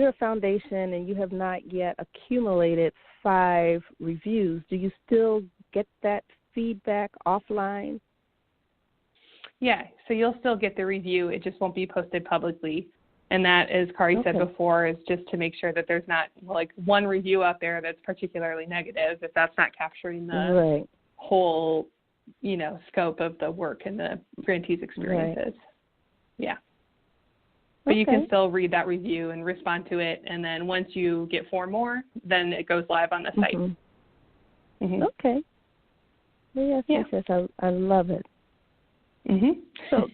a foundation and you have not yet accumulated 5 reviews, do you still get that feedback offline? Yeah, so you'll still get the review. It just won't be posted publicly. And that, as Kari said before, is just to make sure that there's not like one review out there that's particularly negative, if that's not capturing the whole, scope of the work and the grantees' experiences. Yeah. But you can still read that review and respond to it, and then once you get 4 more, then it goes live on the site. Okay. Yes, I love it. So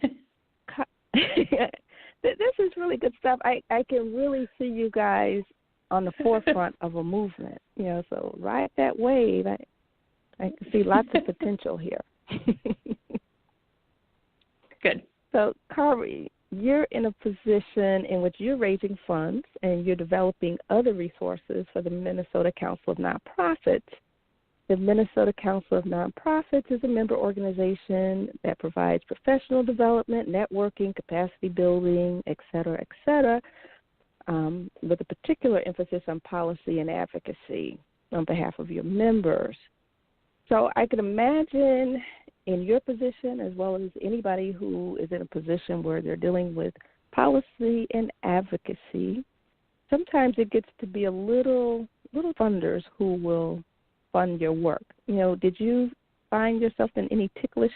this is really good stuff. I can really see you guys on the forefront of a movement, so ride that wave. I can see lots of potential here. Good. So, Kari, you're in a position in which you're raising funds and you're developing other resources for the Minnesota Council of Nonprofits. The Minnesota Council of Nonprofits is a member organization that provides professional development, networking, capacity building, et cetera, with a particular emphasis on policy and advocacy on behalf of your members. So I can imagine in your position, as well as anybody who is in a position where they're dealing with policy and advocacy, sometimes it gets to be a little funders who will fund your work. Did you find yourself in any ticklish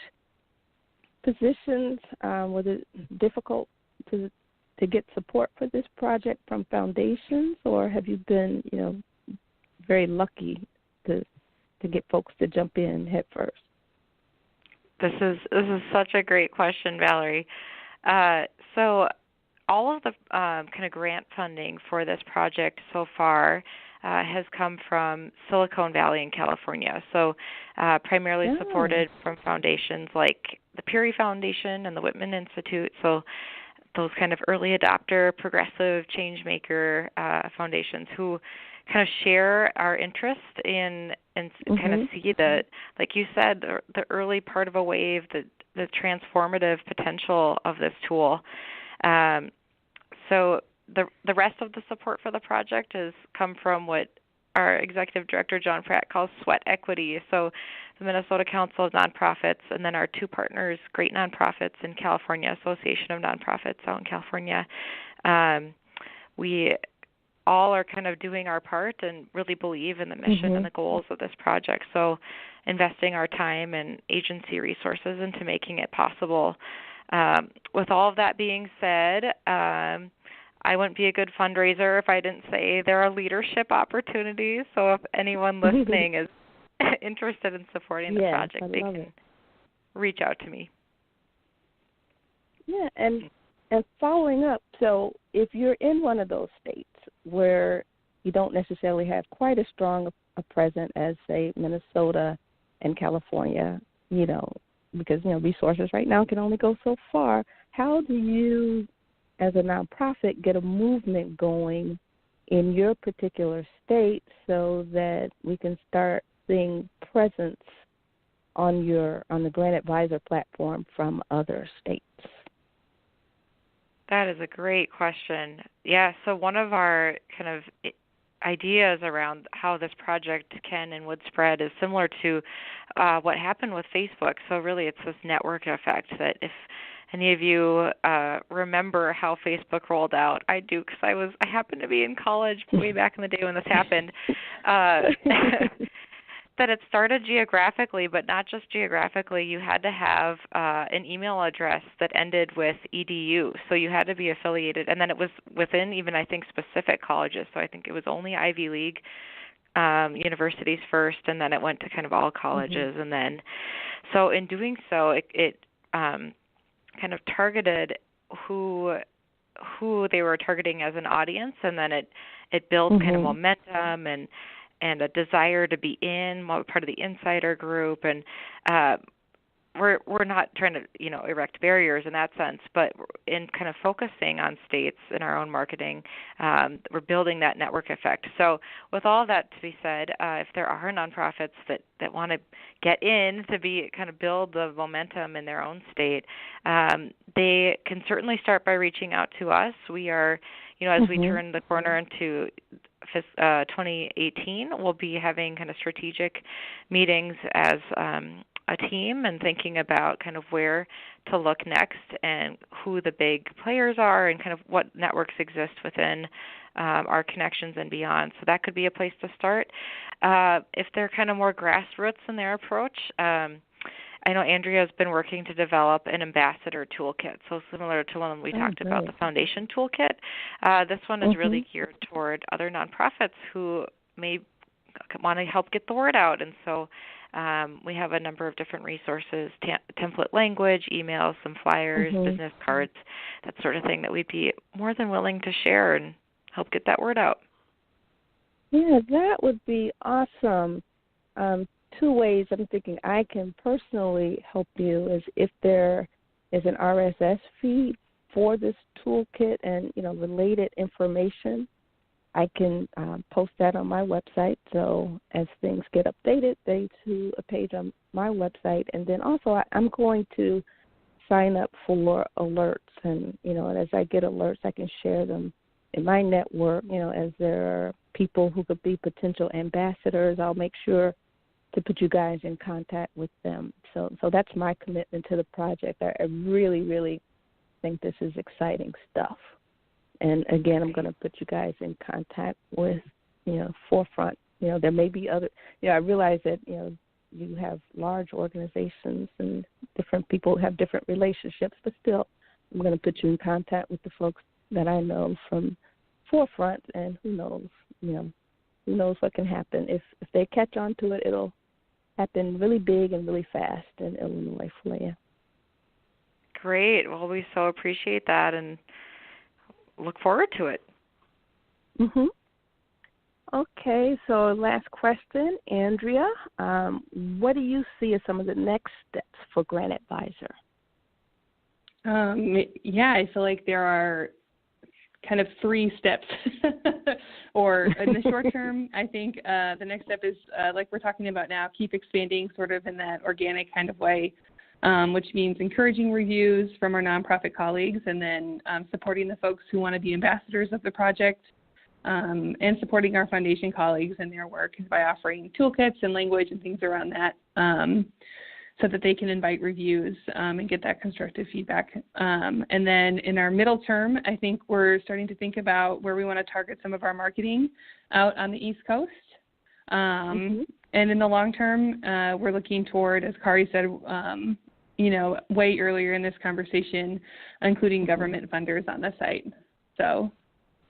positions? Was it difficult to to get support for this project from foundations, or have you been, very lucky to get folks to jump in head first? This is such a great question, Valerie. So all of the kind of grant funding for this project so far has come from Silicon Valley in California. So primarily supported from foundations like the Peary Foundation and the Whitman Institute. So those kind of early adopter, progressive change maker foundations who kind of share our interest in and kind of see the, like you said, the early part of a wave, the transformative potential of this tool. So the rest of the support for the project has come from what our executive director, John Pratt, calls sweat equity. So the Minnesota Council of Nonprofits, and then our two partners, Great Nonprofits in California, Association of Nonprofits out in California. We all are kind of doing our part and really believe in the mission and the goals of this project. So investing our time and agency resources into making it possible. With all of that being said, I wouldn't be a good fundraiser if I didn't say there are leadership opportunities. So if anyone listening is interested in supporting the project, they can reach out to me. Yeah, and following up, so if you're in one of those states where you don't necessarily have quite as strong a presence as, say, Minnesota and California, because, resources right now can only go so far, how do you, as a nonprofit, get a movement going in your particular state so that we can start seeing presence on the GrantAdvisor platform from other states? That is a great question. Yeah, so one of our kind of ideas around how this project can and would spread is similar to what happened with Facebook. So really it's this network effect that if any of you remember how Facebook rolled out, I do because I happened to be in college way back in the day when this happened, that it started geographically, but not just geographically. You had to have an email address that ended with edu, so you had to be affiliated. And then it was within even, I think, specific colleges. So I think it was only Ivy League universities first, and then it went to kind of all colleges. And then, so in doing so, it kind of targeted who they were targeting as an audience, and then it built kind of momentum and a desire to be part of the insider group, and we're not trying to erect barriers in that sense, but in kind of focusing on states in our own marketing, we're building that network effect. So with all that to be said, if there are nonprofits that want to get in to be kind of build the momentum in their own state, they can certainly start by reaching out to us. We are, as we turn the corner into 2018, we'll be having kind of strategic meetings as a team and thinking about kind of where to look next and who the big players are and kind of what networks exist within our connections and beyond. So that could be a place to start. If they're kind of more grassroots in their approach, I know Andrea has been working to develop an ambassador toolkit, so similar to when we talked about the foundation toolkit. This one is really geared toward other nonprofits who may want to help get the word out. And so we have a number of different resources, template language, emails, some flyers, business cards, that sort of thing that we'd be more than willing to share and help get that word out. Yeah, that would be awesome. Two ways I'm thinking I can personally help you is if there is an RSS feed for this toolkit and, related information, I can post that on my website. So as things get updated, they to a page on my website. And then also I'm going to sign up for alerts. And, and as I get alerts, I can share them in my network, as there are people who could be potential ambassadors. I'll make sure to put you guys in contact with them. So that's my commitment to the project. I really, really think this is exciting stuff. And again, I'm going to put you guys in contact with, Forefront. There may be other, I realize that, you have large organizations and different people have different relationships, but still, I'm going to put you in contact with the folks that I know from Forefront, and who knows what can happen. If they catch on to it, it'll happen really big and really fast in Illinois for you. Great. Well, we so appreciate that and look forward to it. Mhm. Okay, so last question, Andrea. What do you see as some of the next steps for GrantAdvisor? Yeah, I feel like there are kind of 3 steps. Or in the short term, I think the next step is, like we're talking about now, keep expanding sort of in that organic kind of way, which means encouraging reviews from our nonprofit colleagues, and then supporting the folks who want to be ambassadors of the project, and supporting our foundation colleagues in their work by offering toolkits and language and things around that, so that they can invite reviews and get that constructive feedback. And then in our middle term, I think we're starting to think about where we want to target some of our marketing out on the East Coast. And in the long term, we're looking toward, as Kari said, way earlier in this conversation, including government funders on the site. So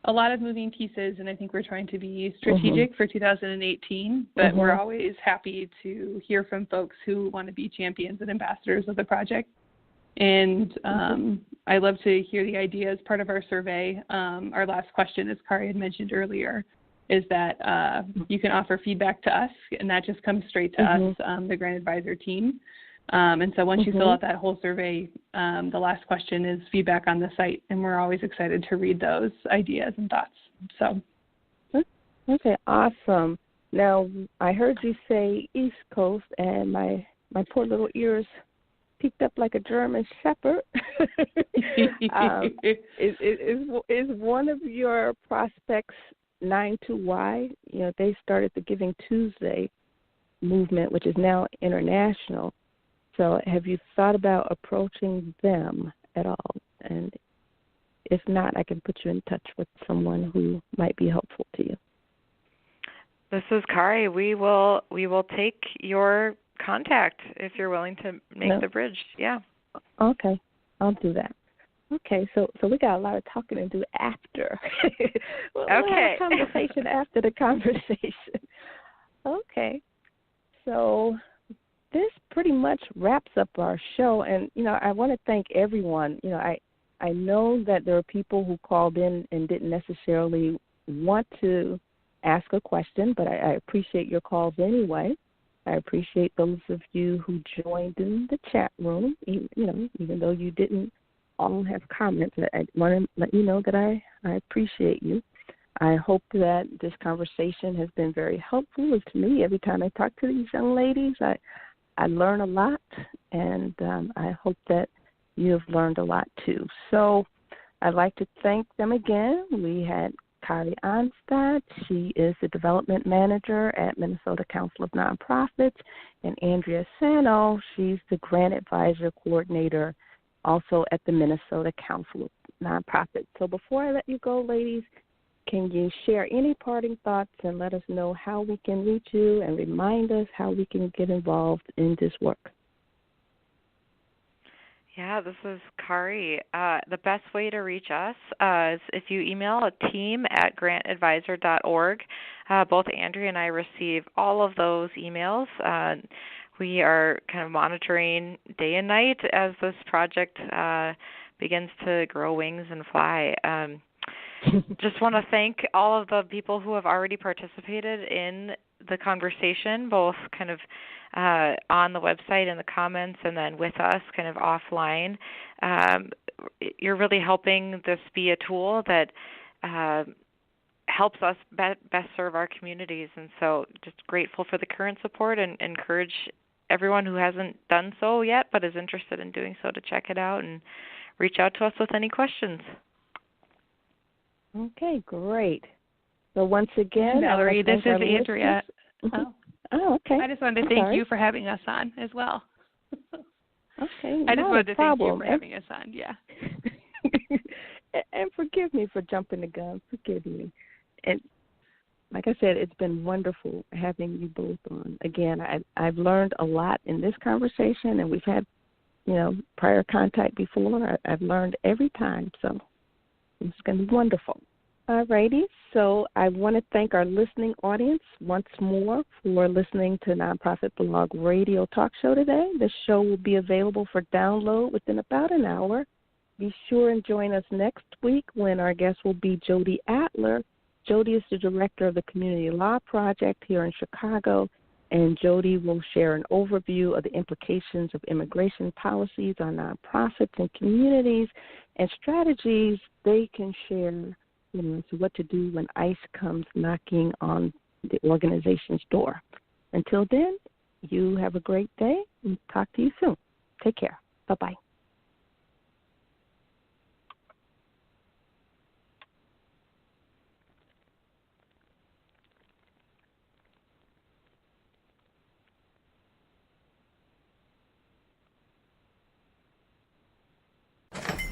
a lot of moving pieces, and I think we're trying to be strategic for 2018, but we're always happy to hear from folks who want to be champions and ambassadors of the project. And I love to hear the ideas. Part of our survey, our last question, as Kari had mentioned earlier, is that you can offer feedback to us, and that just comes straight to us, the GrantAdvisor team. And so once you fill out that whole survey, the last question is feedback on the site, and we're always excited to read those ideas and thoughts. So, okay, awesome. Now, I heard you say East Coast, and my poor little ears peaked up like a German shepherd. Is one of your prospects 92Y? They started the Giving Tuesday movement, which is now international. So have you thought about approaching them at all? And if not, I can put you in touch with someone who might be helpful to you. This is Kari. We will take your contact if you're willing to make the bridge. Yeah. Okay, I'll do that. Okay, so we got a lot of talking to do after. We'll have a conversation after the conversation. Okay, so this pretty much wraps up our show, and I want to thank everyone. I know that there are people who called in and didn't necessarily want to ask a question, but I appreciate your calls anyway. I appreciate those of you who joined in the chat room, even though you didn't all have comments. I want to let you know that I appreciate you. I hope that this conversation has been very helpful to me. Every time I talk to these young ladies, I learn a lot, and I hope that you have learned a lot too. So I'd like to thank them again. We had Kari Aanestad. She is the Development Manager at Minnesota Council of Nonprofits, and Andrea Sanow. She's the GrantAdvisor Coordinator, also at the Minnesota Council of Nonprofits. So before I let you go, ladies, can you share any parting thoughts and let us know how we can reach you and remind us how we can get involved in this work? Yeah, this is Kari. The best way to reach us is if you email a team@grantadvisor.org. Both Andrea and I receive all of those emails. We are kind of monitoring day and night as this project begins to grow wings and fly. Just want to thank all of the people who have already participated in the conversation, both kind of on the website in the comments and then with us kind of offline. You're really helping this be a tool that helps us best serve our communities. And so just grateful for the current support and encourage everyone who hasn't done so yet but is interested in doing so to check it out and reach out to us with any questions. Okay, great. So once again, Valerie, this is Andrea. Oh, okay. I just wanted to thank you for having us on as well. Okay. I just wanted to thank you for having us on, yeah. And forgive me for jumping the gun. Forgive me. And like I said, it's been wonderful having you both on. Again, I've learned a lot in this conversation, and we've had, prior contact before. I've learned every time. So It's going to be wonderful. All righty. So I want to thank our listening audience once more for listening to Nonprofit Blog Radio Talk Show today. The show will be available for download within about an hour. Be sure and join us next week when our guest will be Jody Adler. Jody is the director of the Community Law Project here in Chicago, and Jody will share an overview of the implications of immigration policies on nonprofits and communities and strategies they can share, so what to do when ICE comes knocking on the organization's door. Until then, you have a great day and talk to you soon. Take care. Bye-bye.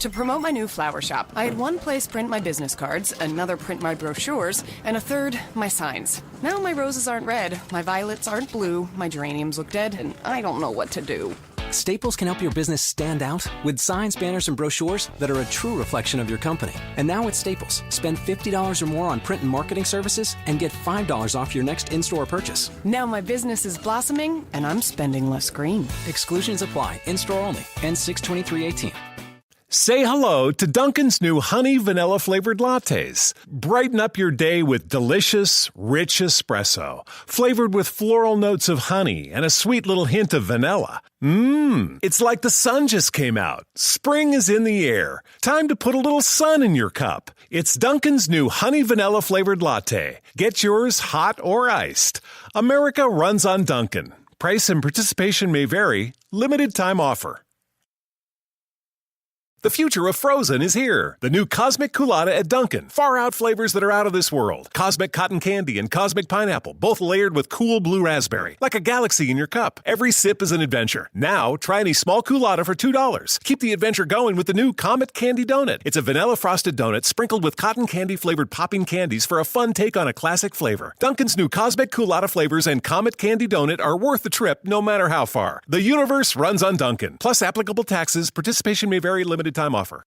To promote my new flower shop, I had one place print my business cards, another print my brochures, and a third, my signs. Now my roses aren't red, my violets aren't blue, my geraniums look dead, and I don't know what to do. Staples can help your business stand out with signs, banners, and brochures that are a true reflection of your company. And now at Staples, spend $50 or more on print and marketing services and get $5 off your next in-store purchase. Now my business is blossoming, and I'm spending less green. Exclusions apply. In-store only. Ends 6/23/18. Say hello to Dunkin's new honey vanilla flavored lattes. Brighten up your day with delicious, rich espresso, flavored with floral notes of honey and a sweet little hint of vanilla. It's like the sun just came out. Spring is in the air. Time to put a little sun in your cup. It's Dunkin's new honey vanilla flavored latte. Get yours hot or iced. America runs on Dunkin'. Price and participation may vary. Limited time offer. The future of frozen is here. The new Cosmic Culotta at Dunkin'. Far out flavors that are out of this world. Cosmic Cotton Candy and Cosmic Pineapple, both layered with cool blue raspberry. Like a galaxy in your cup. Every sip is an adventure. Now, try any small Culotta for $2. Keep the adventure going with the new Comet Candy Donut. It's a vanilla frosted donut sprinkled with cotton candy flavored popping candies for a fun take on a classic flavor. Dunkin's new Cosmic Culotta flavors and Comet Candy Donut are worth the trip no matter how far. The universe runs on Dunkin'. Plus applicable taxes. Participation may vary. Limited time offer.